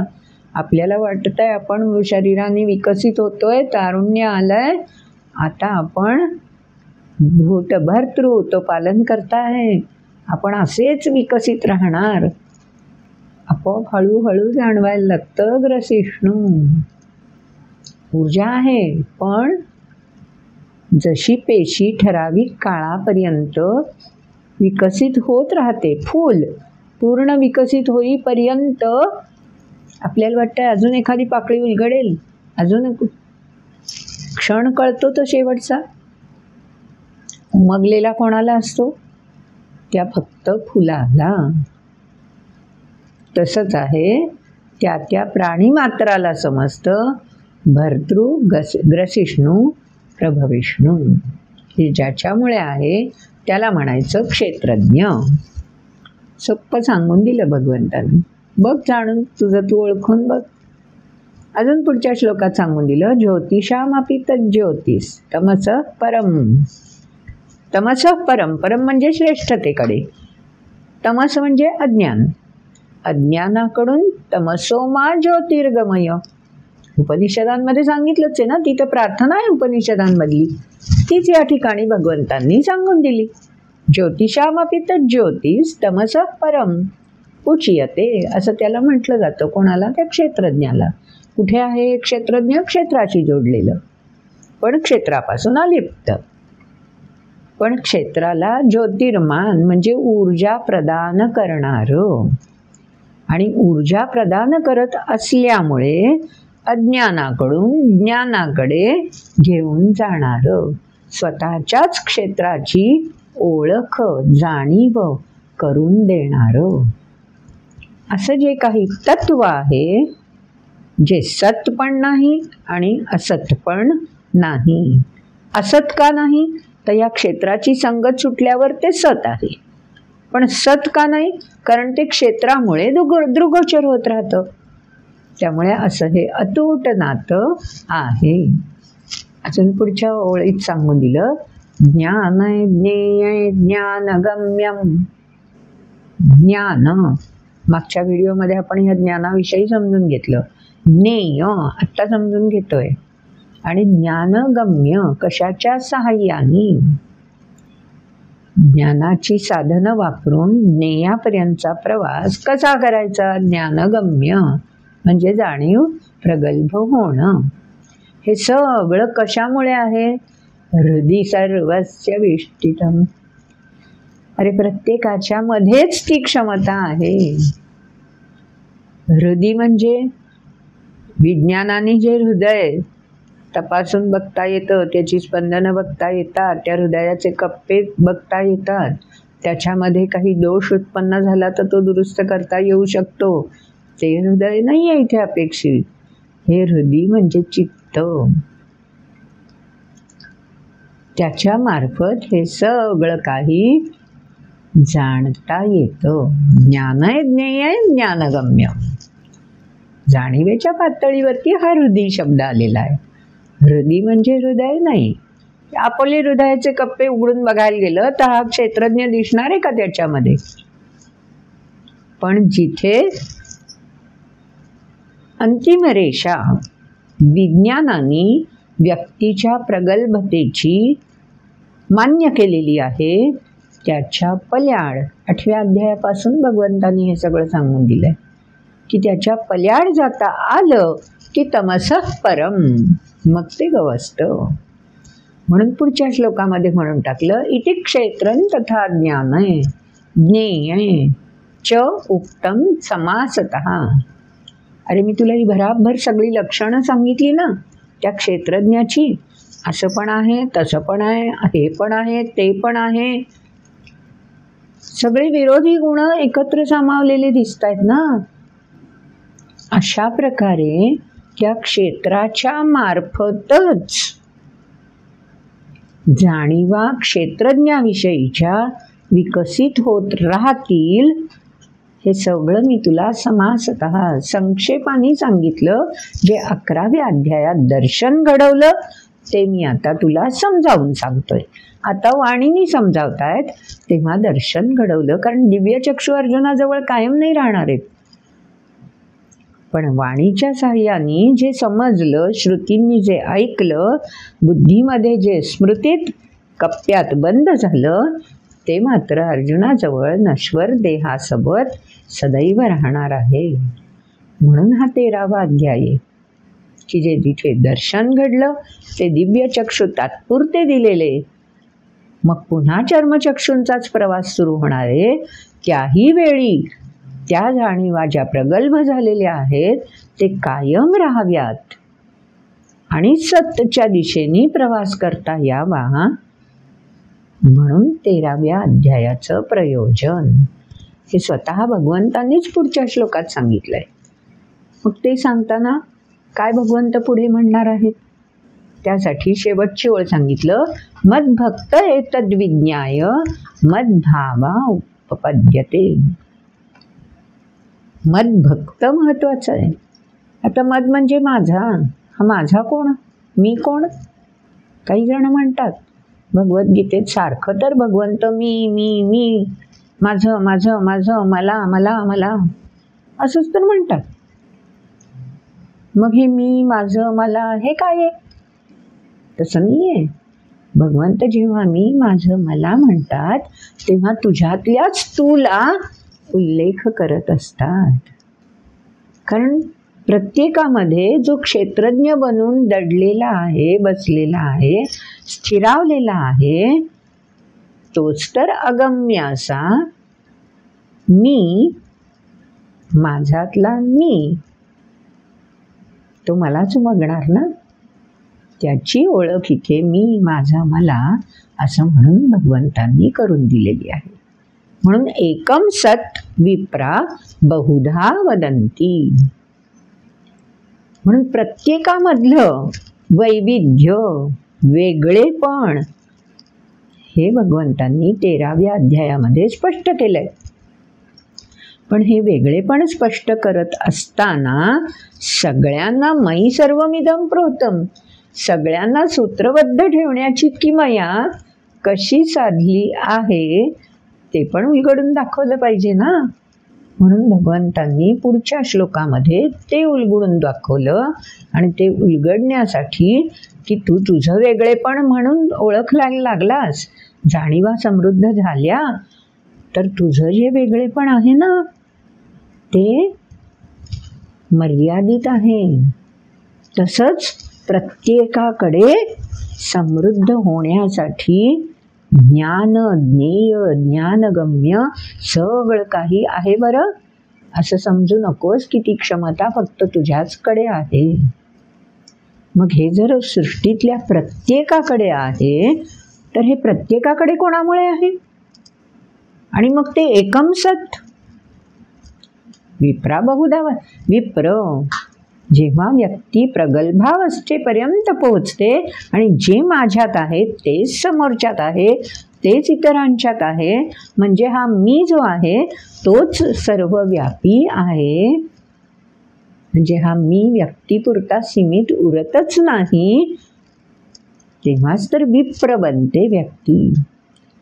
आपल्याला वाटत आहे आपण शरीराने विकसित होतोय, तारुण्य आलंय, आता आपण भूतभर्तृ तो पालन करता आहे, आपण असेच विकसित राहणार. आपोआप हळूहळू जाणवायला लागतं ग्रसिष्णू. ऊर्जा आहे, पण जशी पेशी ठराविक काळापर्यंत विकसित होत राहते, फूल पूर्ण विकसित होईपर्यंत आपल्याला वाटतं अजून एखादी पाकळी उलगडेल, अजून क्षण कळतो तो शेवटचा. उमगलेला कोणाला असतो? त्या फक्त फुलाला. तसंच आहे, त्या त्या प्राणीमात्राला समजतं भर्तृ ग्रसिष्णू प्रभविष्णू. हे ज्याच्यामुळे आहे त्याला म्हणायचं क्षेत्रज्ञ. सोप्पं सांगून दिलं भगवंतांनी. बघ जाणून, तुझं तू ओळखून बघ. अजून पुढच्या श्लोकात सांगून दिलं, ज्योतिषामपि तज्ज्योतिष तमसः परम. तमसः परम, परम म्हणजे श्रेष्ठतेकडे. तमस म्हणजे अज्ञान, अज्ञानाकडून तमसोमा ज्योतिर्गमय. उपनिषदांमध्ये सांगितलंच आहे ना, तिथं प्रार्थना आहे उपनिषदांमधली, तीच या ठिकाणी भगवंतांनी सांगून दिली. ज्योतिषामपि तज्ज्योतिष तमसः परम उच्यते, असं त्याला म्हटलं जातं. कोणाला? त्या क्षेत्रज्ञाला. कुठे आहे क्षेत्रज्ञ? क्षेत्राशी जोडलेलं, पण क्षेत्रापासून अलिप्त. पण क्षेत्राला ज्योतिर्मान म्हणजे ऊर्जा प्रदान करणारं, आणि ऊर्जा प्रदान करत असल्यामुळे अज्ञानाकडून ज्ञानाकडे घेऊन जाणारं, स्वतःच्याच क्षेत्राची ओळख जाणीव करून देणारं असं जे काही तत्व आहे, जे सत पण नाही आणि असत पण नाही. असत का नाही? तर या क्षेत्राची संगत सुटल्यावर ते सत आहे. पण सत का नाही? कारण ते क्षेत्रामुळे दृगोचर होत राहतं. त्यामुळे असं हे अतूट नातं आहे. अजून पुढच्या ओळीत सांगून दिलं, ज्ञान ज्ञेय ज्ञानगम्यम. ज्ञान, मागच्या व्हिडिओमध्ये आपण ह्या ज्ञानाविषयी समजून घेतलं. ज्ञेय आत्ता समजून घेतोय. आणि ज्ञानगम्य कशाच्या सहाय्याने? ज्ञानाची साधनं वापरून ज्ञेयापर्यंतचा प्रवास कसा करायचा? ज्ञानगम्य म्हणजे जाणीव प्रगल्भ होणं. हे सगळं कशामुळे आहे? हृदि सर्वस्य विष्टितम. अरे प्रत्येकाच्या मध्येच ती क्षमता आहे. हृदय म्हणजे विज्ञानाने जे हृदय तपासून बघता येतं, त्याची स्पंदनं बघता येतात, त्या हृदयाचे कप्पे बघता येतात, त्याच्यामध्ये काही दोष उत्पन्न झाला तर तो दुरुस्त करता येऊ शकतो. ते हृदय नाही आहे इथे अपेक्षित. हे हृदय म्हणजे चित्त. त्याच्या मार्फत हे सगळं काही जाणता येतं. ज्ञान आहे, ज्ञेय आहे, ज्ञानगम्य. जाणीवेच्या पातळीवरती हा हृदय शब्द आलेला आहे. हृदय म्हणजे हृदय नाही. आपले हृदयाचे कप्पे उघडून बघायला गेलं तर हा क्षेत्रज्ञ दिसणार आहे का त्याच्यामध्ये? पण जिथे अंतिम रेषा विज्ञानाने व्यक्तीच्या प्रगल्भतेची मान्य केलेली आहे, त्याच्या पल्याड 8व्या अध्यायापासून भगवंतांनी हे सगळं सांगून दिलंय. की त्याच्या पल्याड जाता आलं की तमसः परम, मग ते गवसतं. म्हणून पुढच्या श्लोकामध्ये म्हणून टाकलं, इति क्षेत्रं तथा ज्ञाने ज्ञेये च उक्तम समासतः. अरे मी तुला ही भराभर सगळी लक्षणं सांगितली ना त्या क्षेत्रज्ञाची. असं पण आहे, तसं पण आहे, हे पण आहे, ते पण आहे. सगळे विरोधी गुण एकत्र सामावलेले दिसत आहेत ना. अशा प्रकारे त्या क्षेत्राच्या मार्फतच जाणीवा क्षेत्रज्ञाविषयीच्या विकसित होत राहतील. हे सगळं मी तुला समासतः संक्षेपाने सांगितलं. जे 11व्या अध्यायात दर्शन घडवलं ते मी आता तुला समजावून सांगतोय. आता वाणीने समजावतायत तेव्हा दर्शन घडवलं, कारण दिव्यचक्षु अर्जुनाजवळ कायम नाही राहणार आहेत. पण वाणीच्या साह्याने जे समजलं, श्रुतींनी जे ऐकलं, बुद्धीमध्ये जे स्मृतीत कप्प्यात बंद झालं, ते मात्र अर्जुनाजवळ नश्वर देहासोबत सदैव राहणार आहे. म्हणून हा 13वा अध्याय की जे जिथे दर्शन घडलं ते दिव्यचक्षु तात्पुरते दिलेले, मग पुन्हा चर्मचक्षूंचाच प्रवास सुरू होणार आहे. त्याही वेळी त्या जाणीवा ज्या प्रगल्भ झालेल्या आहेत ते कायम राहाव्यात आणि सत्यच्या दिशेने प्रवास करता यावा. म्हणून 13व्या अध्यायाचं प्रयोजन हे स्वतः भगवंतांनीच पुढच्या श्लोकात सांगितलंय. मग ते सांगताना काय भगवंत पुढे म्हणणार आहेत, त्यासाठी शेवटची ओळ सांगितलं, मद्भक्त एतद्विज्ञाय मद्भावा उपपद्यते. मद्भक्त महत्वाचं आहे. आता मद म्हणजे माझा. हा माझा कोण, मी कोण? काही जण म्हणतात भगवद्गीतेत सारखं तर भगवंत मी मी मी, माझं माझं माझं, मला मला मला असंच तर म्हणतात. मग हे मी माझं मला हे काय आहे? तसं नाही आहे. भगवंत जेव्हा मी माझं मला म्हणतात तेव्हा तुझ्यातल्याच तुला उल्लेख करत असतात. कारण प्रत्येकामध्ये जो क्षेत्रज्ञ बनून दडलेला आहे, बसलेला आहे, स्थिरावलेला आहे, तोच तर अगम्य असा मी, माझ्यातला मी, तो मलाच बघणार ना. त्याची ओळख इथे मी माझा मला असं म्हणून भगवंतांनी करून दिलेली आहे. म्हणून एकम सत विप्रा बहुधा वदंती. म्हणून प्रत्येकामधलं वैविध्य, वेगळेपण हे भगवंतांनी 13व्या अध्यायामध्ये स्पष्ट केलंय. पण हे वेगळेपण स्पष्ट करत असताना सगळ्यांना मयी सर्वमिदं प्रोतम, सगळ्यांना सूत्रबद्ध ठेवण्याची किमया कशी साधली आहे ते पण उलगडून दाखवलं पाहिजे ना. म्हणून भगवंतांनी पुढच्या श्लोकामध्ये ते उलगडून दाखवलं. आणि ते उलगडण्यासाठी की तू तुझं वेगळेपण म्हणून ओळखायला लागलास, जाणीवा समृद्ध झाल्या, तर तुझं जे वेगळेपण आहे ना ते मर्यादित आहे. तसंच प्रत्येकाकडे समृद्ध होण्यासाठी ज्ञान, ज्ञेय, ज्ञानगम्य सगळं काही आहे बरं. असं समजू नकोस की ती क्षमता फक्त तुझ्याचकडे आहे. मग हे जर सृष्टीतल्या प्रत्येकाकडे आहे तर हे प्रत्येकाकडे कोणामुळे आहे? आणि मग ते एकम सत विप्रा बहुधा. विप्र जेव्हा व्यक्ती प्रगल्भावस्थेपर्यंत पोहोचते आणि जे माझ्यात आहे तेच समोरच्यात आहे, तेच इतरांच्यात आहे, म्हणजे हा मी जो आहे तोच सर्वव्यापी आहे. म्हणजे हा मी व्यक्तीपुरता सीमित उरतच नाही, तेव्हाच तर विप्र बनते व्यक्ती.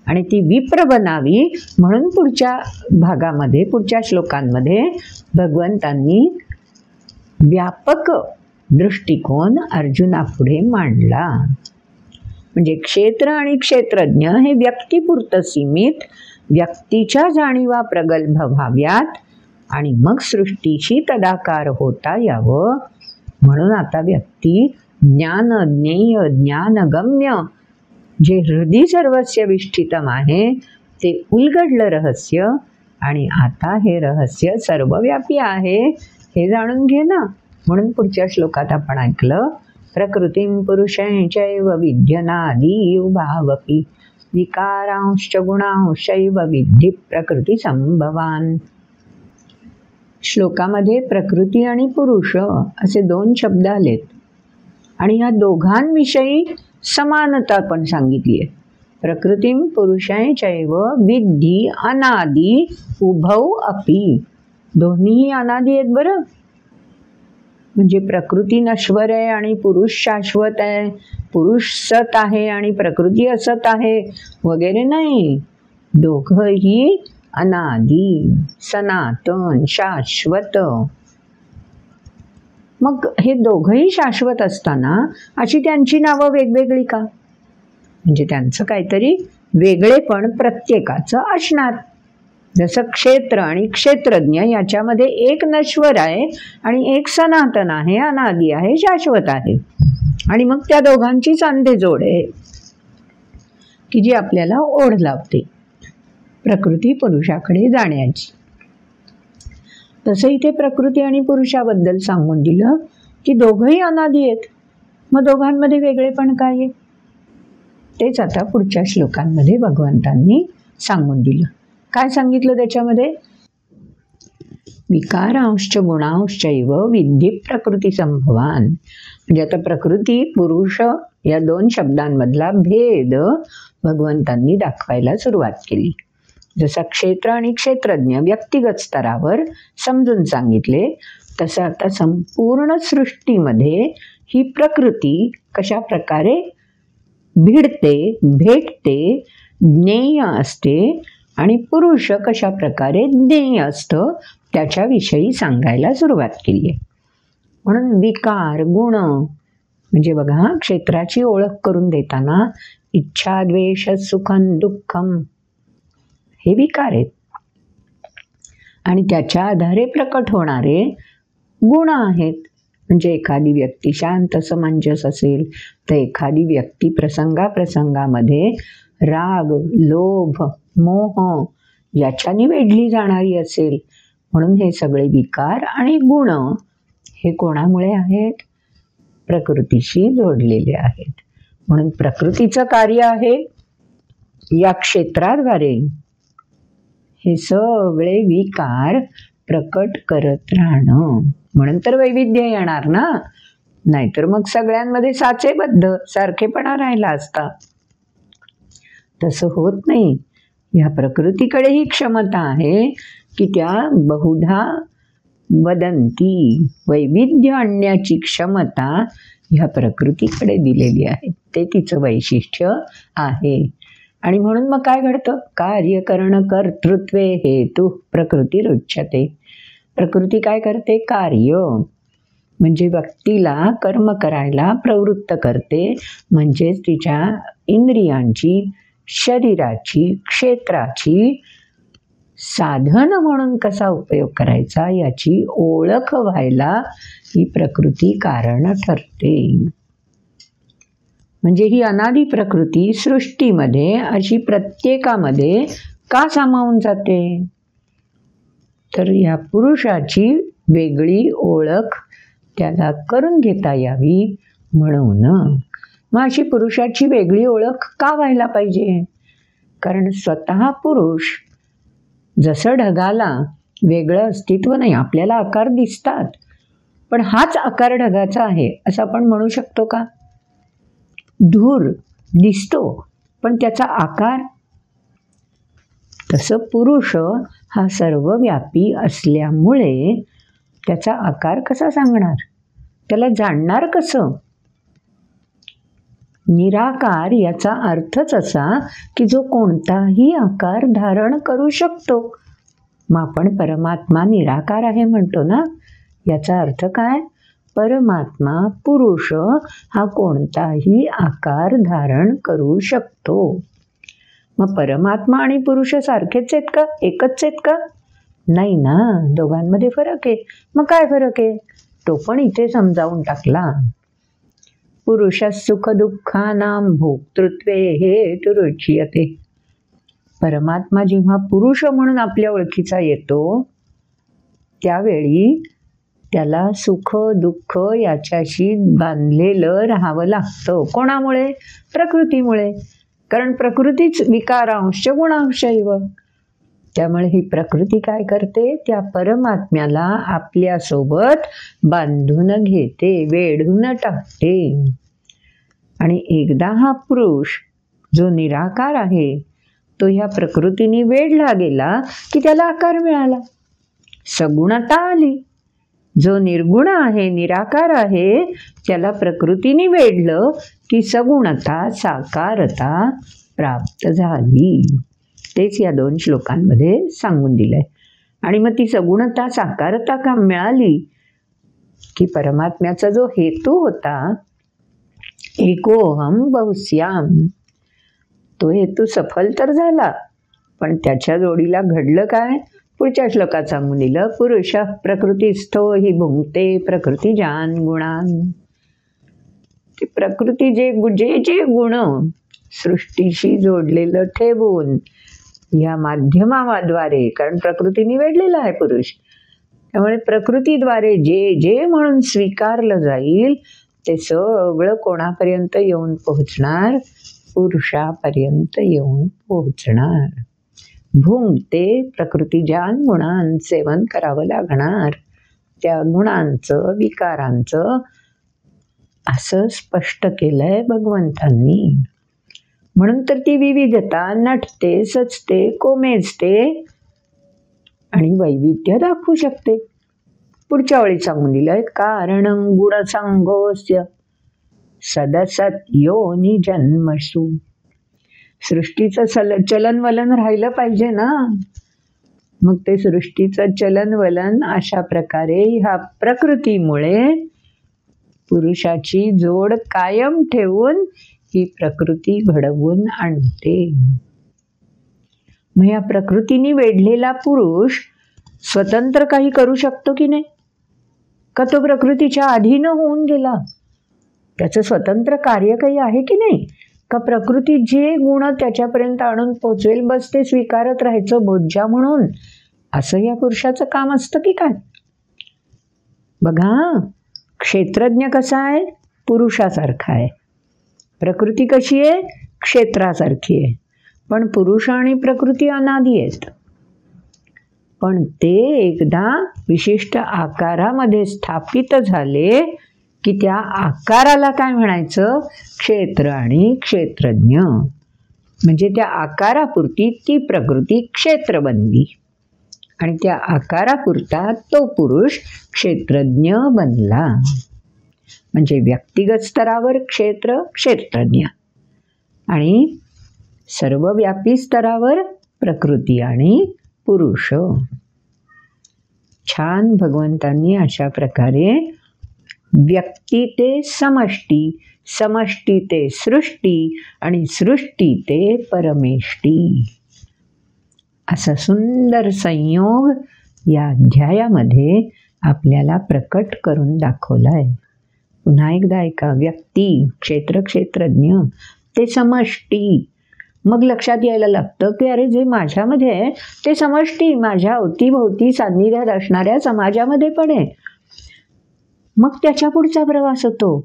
आणि ती विप्र बनावी म्हणून पुढच्या भागामध्ये, पुढच्या श्लोकांमध्ये भगवंतांनी व्यापक दृष्टिकोन अर्जुनापुढे मांडला. म्हणजे क्षेत्र आणि क्षेत्रज्ञ हे व्यक्तीपुरतं सीमित, व्यक्तीच्या जाणीवा प्रगल्भ व्हाव्यात आणि मग सृष्टीशी तदाकार होता यावं म्हणून आता व्यक्ती ज्ञान ज्ञेय ज्ञानगम्य जे हृदय सर्वस्य विष्ठितम आहे ते उलगडलं रहस्य आणि आता हे रहस्य सर्वव्यापी आहे हे जाणून घे ना. म्हणून पुढच्या श्लोकात आपण ऐकलं, प्रकृतीं पुरुषैश्चैव विद्यनादी उभावपि विकारांश्च गुणांश्चैव विद्धि प्रकृती संभवान. श्लोकामध्ये प्रकृती आणि पुरुष असे 2 शब्द आलेत आणि या दोघांविषयी समानता पण सांगितली आहे. प्रकृतीं पुरुषैश्चैव विद्धि अनादि उभौ अपि. दोन्हीही अनादि आहेत बरं. म्हणजे प्रकृती नश्वर आहे आणि पुरुष शाश्वत आहे, पुरुष सत आहे आणि प्रकृती असत आहे वगैरे नाही. दोघंही अनादि सनातन शाश्वत. मग हे दोघंही शाश्वत असताना अशी त्यांची नावं वेगवेगळी का? म्हणजे त्यांचं काहीतरी वेगळेपण प्रत्येकाचं असणार. जसं क्षेत्र आणि क्षेत्रज्ञ याच्यामध्ये एक नश्वर आहे आणि एक सनातन आहे, अनादि आहे, शाश्वत आहे. आणि मग त्या दोघांची सांधेजोड आहे की जी आपल्याला ओढ लावते प्रकृती पुरुषाकडे जाण्याची. तसं इथे प्रकृती आणि पुरुषाबद्दल सांगून दिलं की दोघंही अनादि आहेत. मग दोघांमध्ये वेगळेपण काय आहे तेच आता पुढच्या श्लोकांमध्ये भगवंतांनी सांगून दिलं. काय सांगितलं त्याच्यामध्ये? विकारांश्च गुणांश्चैव विद्धि प्रकृती संभवान. म्हणजे आता प्रकृती पुरुष या 2 शब्दांमधला भेद भगवंतांनी दाखवायला सुरुवात केली. जसा क्षेत्र आणि क्षेत्रज्ञ व्यक्तिगत स्तरावर समजून सांगितले तसं आता संपूर्ण सृष्टीमध्ये ही प्रकृती कशा प्रकारे भिडते, भेटते, ज्ञेय असते आणि पुरुष कशा प्रकारे ज्ञेय असतं त्याच्याविषयी सांगायला सुरुवात केली आहे. म्हणून विकार गुण म्हणजे बघा, क्षेत्राची ओळख करून देताना इच्छा द्वेष सुखम दुःखम हे विकार आहेत आणि त्याच्या आधारे प्रकट होणारे गुण आहेत. म्हणजे एखादी व्यक्ती शांत समंजस असेल तर एखादी व्यक्ती प्रसंगाप्रसंगामध्ये राग लोभ मोह याच्यानी वेढली जाणारी असेल. म्हणून हे सगळे विकार आणि गुण हे कोणामुळे आहेत? प्रकृतीशी जोडलेले आहेत. म्हणून प्रकृतीचं कार्य आहे या क्षेत्राद्वारे हे सगळे विकार प्रकट करत राहणं. म्हणून तर वैविध्य येणार ना, नाहीतर मग सगळ्यांमध्ये साचेबद्ध सारखेपणा राहिला असता. तसं होत नाही. या प्रकृतीकडे ही क्षमता आहे की त्या बहुधा वदंती वैविध्य आणण्याची क्षमता ह्या प्रकृतीकडे दिलेली आहे. ते तिचं वैशिष्ट्य आहे. आणि म्हणून मग काय घडतं? कार्यकरण कर्तृत्वे हेतु प्रकृती रुच्यते. प्रकृती काय करते? कार्य म्हणजे व्यक्तीला कर्म करायला प्रवृत्त करते. म्हणजेच तिच्या इंद्रियांची शरीराची क्षेत्राची साधन म्हणून कसा उपयोग करायचा याची ओळख व्हायला ही प्रकृती कारण ठरते. म्हणजे ही अनादि प्रकृती सृष्टीमध्ये अशी प्रत्येकामध्ये का सामावून जाते? तर या पुरुषाची वेगळी ओळख त्याला करून घेता यावी म्हणून. मग अशी पुरुषाची वेगळी ओळख का व्हायला पाहिजे? कारण स्वतः पुरुष जसं ढगाला वेगळं अस्तित्व नाही, आपल्याला आकार दिसतात पण हाच आकार ढगाचा आहे असं आपण म्हणू शकतो का? धूर दिसतो पण त्याचा आकार. तसं पुरुष हा सर्वव्यापी असल्यामुळे त्याचा आकार कसा सांगणार? त्याला जाणणार कसं? निराकार याचा अर्थच असा की जो कोणताही आकार धारण करू शकतो. मग आपण परमात्मा निराकार आहे म्हणतो ना, याचा अर्थ काय? परमात्मा पुरुष हा कोणताही आकार धारण करू शकतो. मग परमात्मा आणि पुरुष सारखेच आहेत का? एकच आहेत का? नाही ना, दोघांमध्ये फरक आहे. मग काय फरक आहे तो पण इथे समजावून टाकला. पुरुष सुख दुःखानां भोक्तृत्वे हेतुरुच्यते. परमात्मा जेव्हा पुरुष म्हणून आपल्या ओळखीचा येतो त्यावेळी त्याला सुख दुःख याच्याशी बांधलेलं राहावं लागतं. कोणामुळे? प्रकृतीमुळे. कारण प्रकृतीच विकारांश गुणांशैव. त्यामुळे ही प्रकृती काय करते? त्या परमात्म्याला आपल्यासोबत बांधून घेते, वेढून टाकते. आणि एकदा हा पुरुष जो निराकार आहे तो ह्या प्रकृतीने वेढला गेला की त्याला आकार मिळाला, सगुणता आली. जो निर्गुण आहे, निराकार आहे, त्याला प्रकृतीने वेढलं की सगुणता, साकारता प्राप्त झाली. तेच या 2 श्लोकांमध्ये सांगून दिलंय. आणि मग ती सगुणता, साकारता का मिळाली की परमात्म्याचा जो हेतू होता एकोहम बहुस्याम, तो हेतू सफल तर झाला, पण त्याच्या जोडीला घडलं काय? पुढच्या श्लोकात सांगून दिलं. पुरुष प्रकृतीस्थो हि भुंक्ते प्रकृतिजान गुणान. ती प्रकृती जे जे गुण सृष्टीशी जोडलेलं ठेवून या माध्यमाद्वारे, कारण प्रकृतीने वेढलेला आहे पुरुष, त्यामुळे प्रकृतीद्वारे जे जे म्हणून स्वीकारलं जाईल ते सगळं कोणापर्यंत येऊन पोहोचणार? पुरुषापर्यंत येऊन पोहोचणार. भुंक्ते प्रकृतिजान गुणान, सेवन करावं लागणार त्या गुणांचं, विकारांचं, असं स्पष्ट केलंय भगवंतांनी. म्हणून तर ती विविधता नटते, सचते, कोमेजते आणि वैविध्य दाखवू शकते. पुढच्या वेळी सांगून दिलंय. कारणं गुणसंगोस्य सदसत योनी जन्मसु. सृष्टीचं चलनवलन राहिलं पाहिजे ना, मग ते सृष्टीचं चलनवलन अशा प्रकारे ह्या प्रकृतीमुळे पुरुषाची जोड कायम ठेवून ही प्रकृती घडवून आणते. मग या प्रकृतीने वेढलेला पुरुष स्वतंत्र काही करू शकतो की नाही? का तो प्रकृतीच्या अधीन होऊन गेला? त्याचं स्वतंत्र कार्य काही आहे की नाही? का प्रकृती जे गुण त्याच्यापर्यंत आणून पोचवेल बस ते स्वीकारत राहायचं बोज्जा म्हणून? असं या पुरुषाचं काम असतं की काय? बघा, क्षेत्रज्ञ कसा आहे? पुरुषासारखा आहे. प्रकृती कशी आहे? क्षेत्रासारखी आहे. पण पुरुष आणि प्रकृती अनादी आहेत. पण ते एकदा विशिष्ट आकारामध्ये स्थापित झाले की त्या आकाराला काय म्हणायचं? क्षेत्र आणि क्षेत्रज्ञ. म्हणजे त्या आकारापुरती ती प्रकृती क्षेत्र बनली आणि त्या आकारापुरता तो पुरुष क्षेत्रज्ञ बनला. म्हणजे व्यक्तिगत स्तरावर क्षेत्र, क्षेत्रज्ञ आणि सर्वव्यापी स्तरावर प्रकृती आणि पुरुष. छान भगवंतांनी अशा प्रकारे व्यक्ती ते समष्टी, समष्टी ते सृष्टी आणि सृष्टी ते परमेष्टी असा सुंदर संयोग या अध्यायामध्ये आपल्याला प्रकट करून दाखवला आहे. पुन्हा एकदा ऐका. व्यक्ती, क्षेत्र, क्षेत्रज्ञ ते समष्टी. मग लक्षात यायला लागतं की अरे जे माझ्यामध्ये आहे ते समष्टी माझ्या अवतीभोवती सान्निध्यात असणाऱ्या समाजामध्ये पण आहे. मग त्याच्या पुढचा प्रवास होतो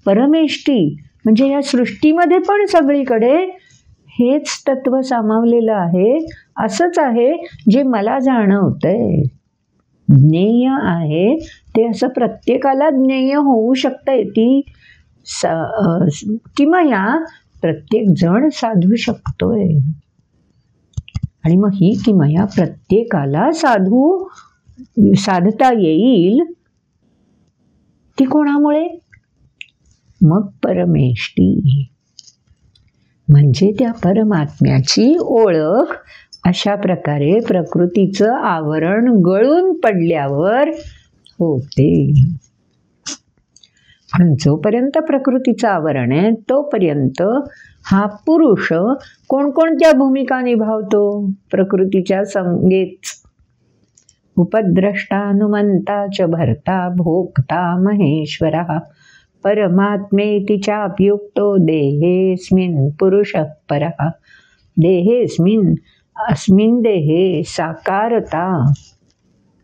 परमेष्टी. म्हणजे या सृष्टीमध्ये पण सगळीकडे हेच तत्व सामावलेलं आहे. असंच आहे जे मला जाणवतंय, ज्ञेय आहे ते. असं प्रत्येकाला ज्ञेय होऊ शकतंय. ती किमया प्रत्येक जण साधू शकतोय. आणि मग ही किमया प्रत्येकाला साधता येईल ती कोणामुळे? मग परमेष्टी. म्हणजे त्या परमात्म्याची ओळख अशा प्रकारे प्रकृतीचं आवरण गळून पडल्यावर होते. पण जोपर्यंत प्रकृतीचं आवरण आहे तोपर्यंत हा पुरुष कोणकोणत्या भूमिका निभावतो? प्रकृतीच्या संगेत उपद्रष्टानुमंता च भर्ता भोक्ता महेश्वरः परमात्मेति चाप्युक्तो देहेऽस्मिन् पुरुषः परः. देहेऽस्मिन्, अस्मिन् देहे साकारता,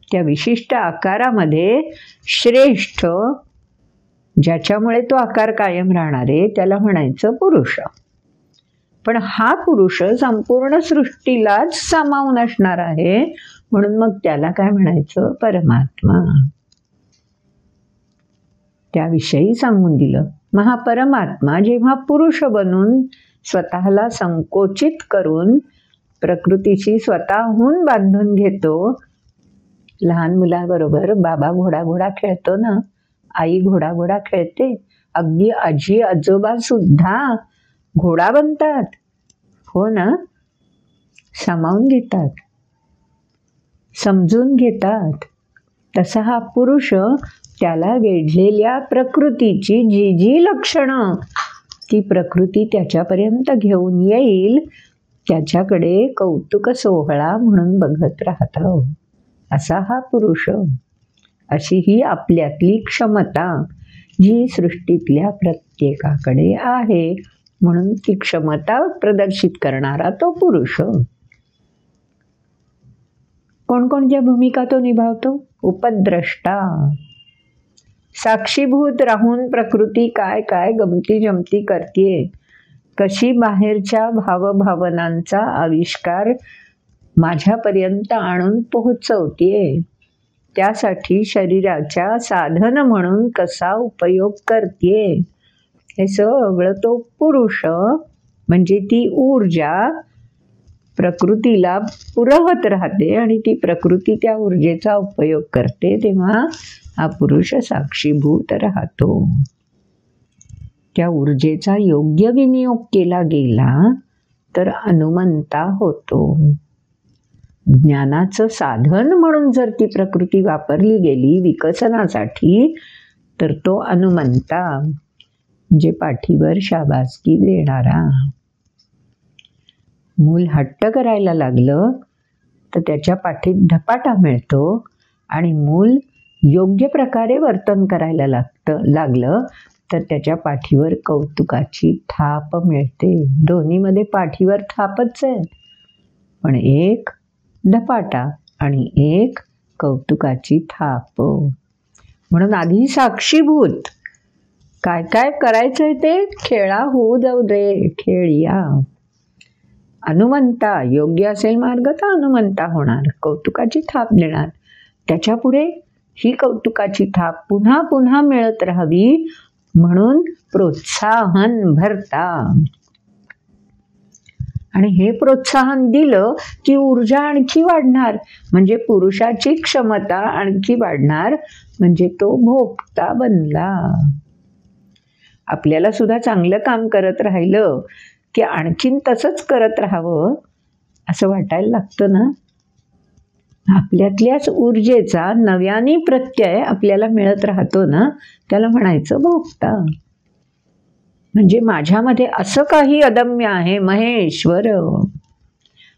त्या विशिष्ट आकारामध्ये श्रेष्ठ, ज्याच्यामुळे तो आकार कायम राहणार आहे त्याला म्हणायचं पुरुष. पण हा पुरुष संपूर्ण सृष्टीलाच सामावून असणार आहे, म्हणून मग त्याला काय म्हणायचं? परमात्मा. त्याविषयी सांगून दिलं. महापरमात्मा जेव्हा पुरुष बनून स्वतःला संकोचित करून प्रकृतीशी स्वतःहून बांधून घेतो. लहान मुलाबरोबर बाबा घोडा घोडा खेळतो ना, आई घोडा घोडा खेळते, अगदी आजी आजोबा सुद्धा घोडा बनतात, हो ना, सामावून घेतात, समजून घेतात. तसा हा पुरुष त्याला वेढलेल्या प्रकृतीची जी जी लक्षणं ती प्रकृती त्याच्यापर्यंत घेऊन येईल त्याच्याकडे कौतुक सोहळा म्हणून बघत राहतो. असा हा पुरुष. अशी ही आपल्यातली क्षमता जी सृष्टीतल्या प्रत्येकाकडे आहे, म्हणून ती क्षमता प्रदर्शित करणारा तो पुरुष. कोणकोणत्या भूमिका तो निभावतो? उपद्रष्टा, साक्षीभूत राहून प्रकृती काय काय गमती जमती करते, कशी बाहेरच्या भावभावनांचा आविष्कार माझ्यापर्यंत आणून पोहोचवते, त्यासाठी शरीराच्या साधन म्हणून कसा उपयोग करते, हे सगळं तो पुरुष म्हणजे ती ऊर्जा प्रकृतीला पुरवत राहते आणि ती प्रकृती त्या ऊर्जेचा उपयोग करते. तेव्हा हा पुरुष साक्षीभूत राहतो. त्या ऊर्जेचा योग्य विनियोग केला गेला तर हनुमंता होतो. ज्ञानाचं साधन म्हणून जर ती प्रकृती वापरली गेली विकसनासाठी तर तो हनुमंता, जे पाठीवर शाबासकी देणारा. मूल हट्ट करायला लागलं तर त्याच्या पाठीत धपाटा मिळतो आणि मूल योग्य प्रकारे वर्तन करायला लागलं तर त्याच्या पाठीवर कौतुकाची थाप मिळते. दोन्हीमध्ये पाठीवर थापच आहे, पण एक धपाटा आणि एक कौतुकाची थाप. म्हणून आधी साक्षीभूत, काय काय करायचंय ते खेळा होऊ जाऊ दे, खेळूया. हनुमंता, योग्य असेल मार्ग तर हनुमंता होणार, कौतुकाची थाप देणार. त्याच्या पुढे ही कौतुकाची थाप पुन्हा पुन्हा मिळत राहावी म्हणून प्रोत्साहन भरता. आणि हे प्रोत्साहन दिलं की ऊर्जा आणखी वाढणार, म्हणजे पुरुषाची क्षमता आणखी वाढणार, म्हणजे तो भोक्ता बनला. आपल्याला सुद्धा चांगलं काम करत राहिलं की आणखीन तसंच करत राहावं असं वाटायला लागतं ना. आपल्यातल्याच ऊर्जेचा नव्याने प्रत्यय आपल्याला मिळत राहतो ना, त्याला म्हणायचं भोक्ता. म्हणजे माझ्यामध्ये असं काही अदम्य आहे महेश्वर,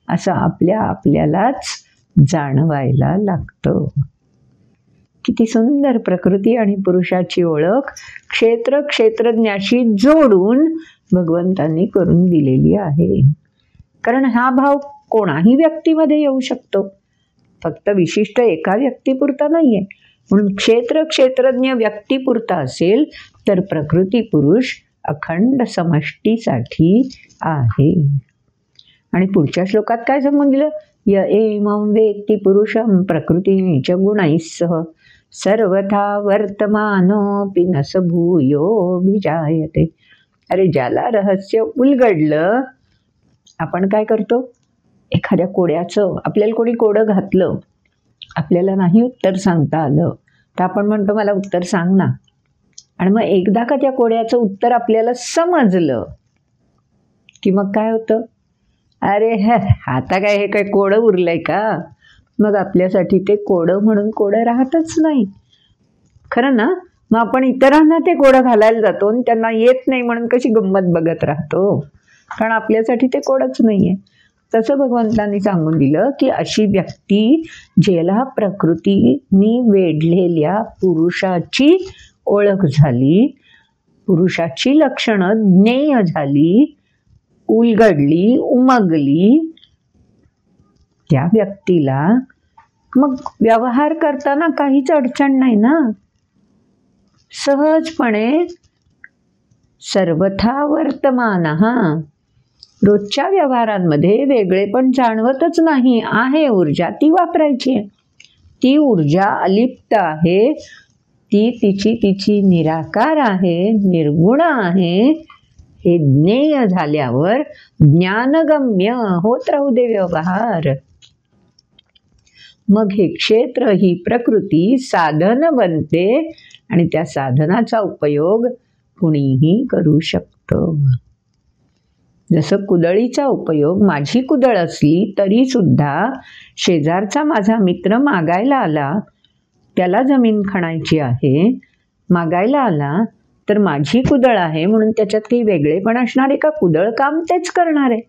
असं आपल्यालाच जाणवायला लागतं. किती सुंदर प्रकृती आणि पुरुषाची ओळख क्षेत्रज्ञाशी जोडून भगवंतांनी करून दिलेली आहे. कारण हा भाव कोणाही व्यक्तीमध्ये येऊ शकतो, फक्त विशिष्ट एका व्यक्तीपुरता नाही आहे. म्हणून क्षेत्रज्ञ व्यक्तीपुरता असेल तर प्रकृती पुरुष अखंड समष्टीसाठी आहे. आणि पुढच्या श्लोकात काय सांगून दिलं? य एवं वेत्ति पुरुषं प्रकृतीच गुणैः सर्वथा वर्तमानोऽपि न स भूयोऽभिजायते. अरे ज्याला रहस्य उलगडलं, आपण काय करतो? एखाद्या कोड्याचं, आपल्याला कोणी कोडं घातलं, आपल्याला नाही उत्तर सांगता आलं तर आपण म्हणतो मला उत्तर सांग ना. आणि मग एकदा का त्या कोड्याचं उत्तर आपल्याला समजलं की मग काय होतं? अरे आता काय हे काय कोडं उरलंय का? मग आपल्यासाठी ते कोडं म्हणून कोडं राहतच नाही. खरं ना? मग आपण इतरांना ते कोडं घालायला जातो आणि त्यांना येत नाही म्हणून कशी गंमत बघत राहतो, कारण आपल्यासाठी ते कोडंच नाही आहे. तसं भगवंतांनी सांगून दिलं की अशी व्यक्ती ज्याला प्रकृतीने वेढलेल्या पुरुषाची ओळख झाली, पुरुषाची लक्षणं ज्ञेय झाली, उलगडली, उमगली, त्या व्यक्तीला मग व्यवहार करताना काहीच अडचण नाही ना. सहजपणे सर्वथा वर्तमानः, रोजच्या व्यवहारांमध्ये वेगळेपण जाणवतच नाही. आहे ऊर्जा, ती वापरायची आहे. ती ऊर्जा अलिप्त आहे, ती तिची निराकार आहे, निर्गुण आहे. हे ज्ञेय झाल्यावर ज्ञानगम्य होत राहू दे व्यवहार. मग हे क्षेत्र, ही प्रकृती साधन बनते आणि त्या साधनाचा उपयोग कुणीही करू शकतं. जसं कुदळीचा उपयोग, माझी कुदळ असली तरी सुद्धा शेजारचा माझा मित्र मागायला आला, त्याला जमीन खणायची आहे, मागायला आला तर माझी कुदळ आहे म्हणून त्याच्यात काही वेगळेपण असणार आहे का? कुदळ काम तेच करणार आहे,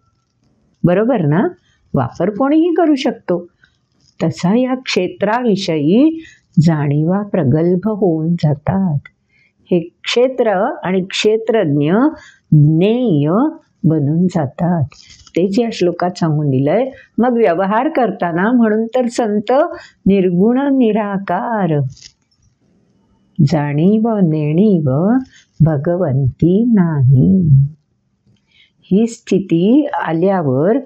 बरोबर ना? वापर कोणीही करू शकतो. तसा या क्षेत्राविषयी जाणीवा प्रगल्भ होऊन जातात. हे क्षेत्र आणि क्षेत्रज्ञ ज्ञेय बनून जातात. तेच या श्लोकात सांगून दिलंय. मग व्यवहार करताना म्हणून तर संत निर्गुण निराकार, जाणीव नेणीव भगवंती नाही, ही स्थिती आल्यावर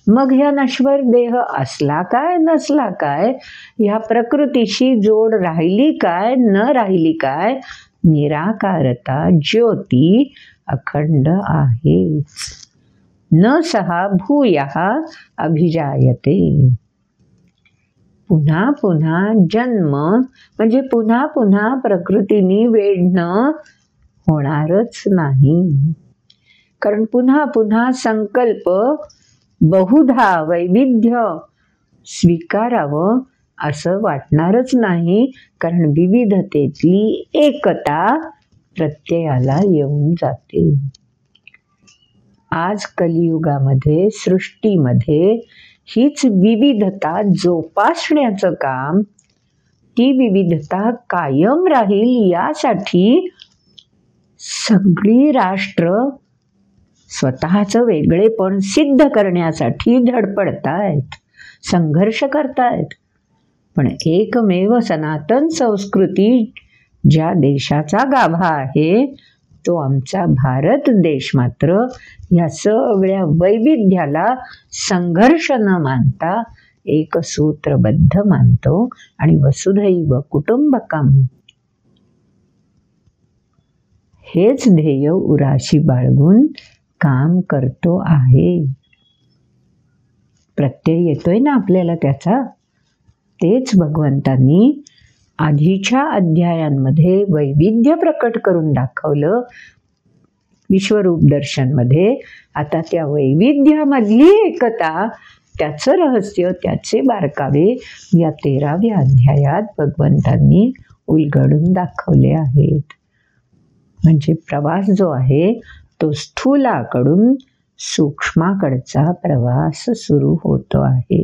मग ह्या नश्वर देह असला काय नसला काय, ह्या प्रकृतीशी जोड राहिली काय न राहिली काय, निराकारता ज्योती अखंड आहेच. न सहा भूयः अभिजायते. पुन्हा पुन्हा जन्म म्हणजे पुन्हा पुन्हा प्रकृतीने वेढणं होणारच नाही. कारण पुन्हा पुन्हा संकल्प बहुधा वैविध्य स्वीकारावं असं वाटणारच नाही. कारण विविधतेतली एकता प्रत्ययाला येऊन जाते. आज कलियुगामध्ये सृष्टीमध्ये हीच विविधता जोपासण्याचं काम, ती विविधता कायम राहील यासाठी सगळी राष्ट्र स्वतःचं वेगळेपण सिद्ध करण्यासाठी धडपडतायत, संघर्ष करतायत. पण एकमेव सनातन संस्कृती ज्या देशाचा गाभा आहे तो आमचा भारत देश मात्र या सगळ्या वैविध्याला संघर्ष न मानता एक सूत्रबद्ध मानतो आणि वसुधैव कुटुंबकम हेच ध्येय उराशी बाळगून काम करतो आहे. प्रत्यय येतोय ना आपल्याला त्याचा. तेच भगवंतांनी आधीच्या अध्यायांमध्ये वैविध्य प्रकट करून दाखवलं विश्वरूप दर्शनमध्ये. आता त्या वैविध्यामधली एकता, त्याचं रहस्य, त्याचे बारकावे या 13व्या अध्यायात भगवंतांनी उलगडून दाखवले आहेत. म्हणजे प्रवास जो आहे तो स्थूलाकडून सूक्ष्माकडचा प्रवास सुरू होतो आहे.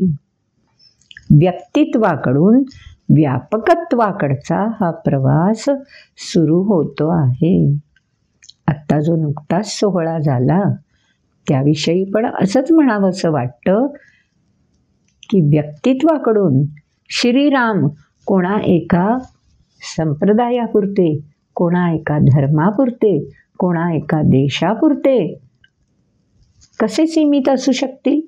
व्यक्तित्वाकडून व्यापकत्वाकडचा हा प्रवास सुरू होतो आहे. आत्ता जो नुकताच सोहळा झाला त्याविषयी पण असंच म्हणावंसं वाटतं की व्यक्तित्वाकडून श्रीराम कोणा एका संप्रदायापुरते, कोणा एका धर्मापुरते, कोणा एका देशापुरते कसे सीमित असू शकतील?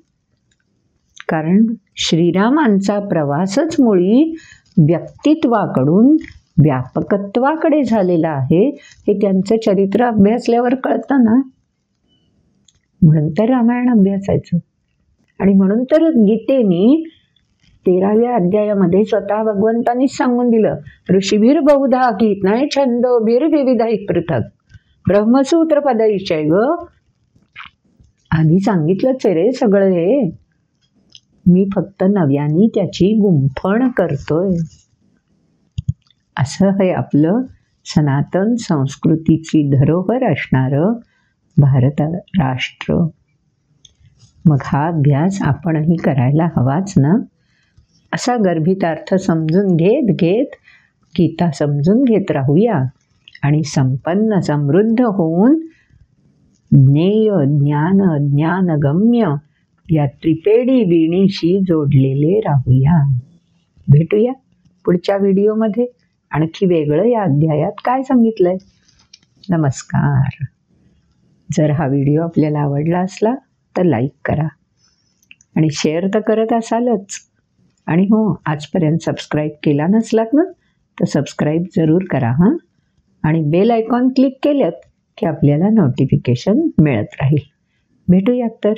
कारण श्रीरामांचा प्रवासच मुळी व्यक्तित्वाकडून व्यापकत्वाकडे झालेला आहे. हे त्यांचं चरित्र अभ्यासल्यावर कळतं ना. म्हणून तर रामायण अभ्यासायचं. आणि म्हणून तर गीतेनी 13व्या अध्यायामध्ये स्वतः भगवंतांनी सांगून दिलं, ऋषीभीर बहुधा गीत नाही छंदोभीर विविधाईक पृथक ब्रह्मसूत्र पदैश्चैव. आधी सांगितलंच रे सगळं हे, मी फक्त नव्याने त्याची गुंफण करतोय. असं हे आपलं सनातन संस्कृतीची धरोहर असणारं भारत राष्ट्र. मग हा अभ्यास आपणही करायला हवाच ना. असा गर्भितार्थ समजून घेत गीता समजून घेत राहूया आणि संपन्न समृद्ध होऊन ज्ञेय ज्ञान ज्ञानगम्य या त्रिपेडी वीणीशी जोडलेले राहूया. भेटूया पुढच्या व्हिडिओमध्ये. आणखी वेगळं या अध्यायात काय सांगितलंय. नमस्कार. जर हा व्हिडिओ आपल्याला आवडला असला तर लाईक करा आणि शेअर तर करत असालच. आणि हो, आजपर्यंत सबस्क्राईब केला नसलात ना तर सबस्क्राईब जरूर करा हां. आणि बेल आयकॉन क्लिक केलं की आपल्याला नोटिफिकेशन मिळत राहील. भेटूयात तर.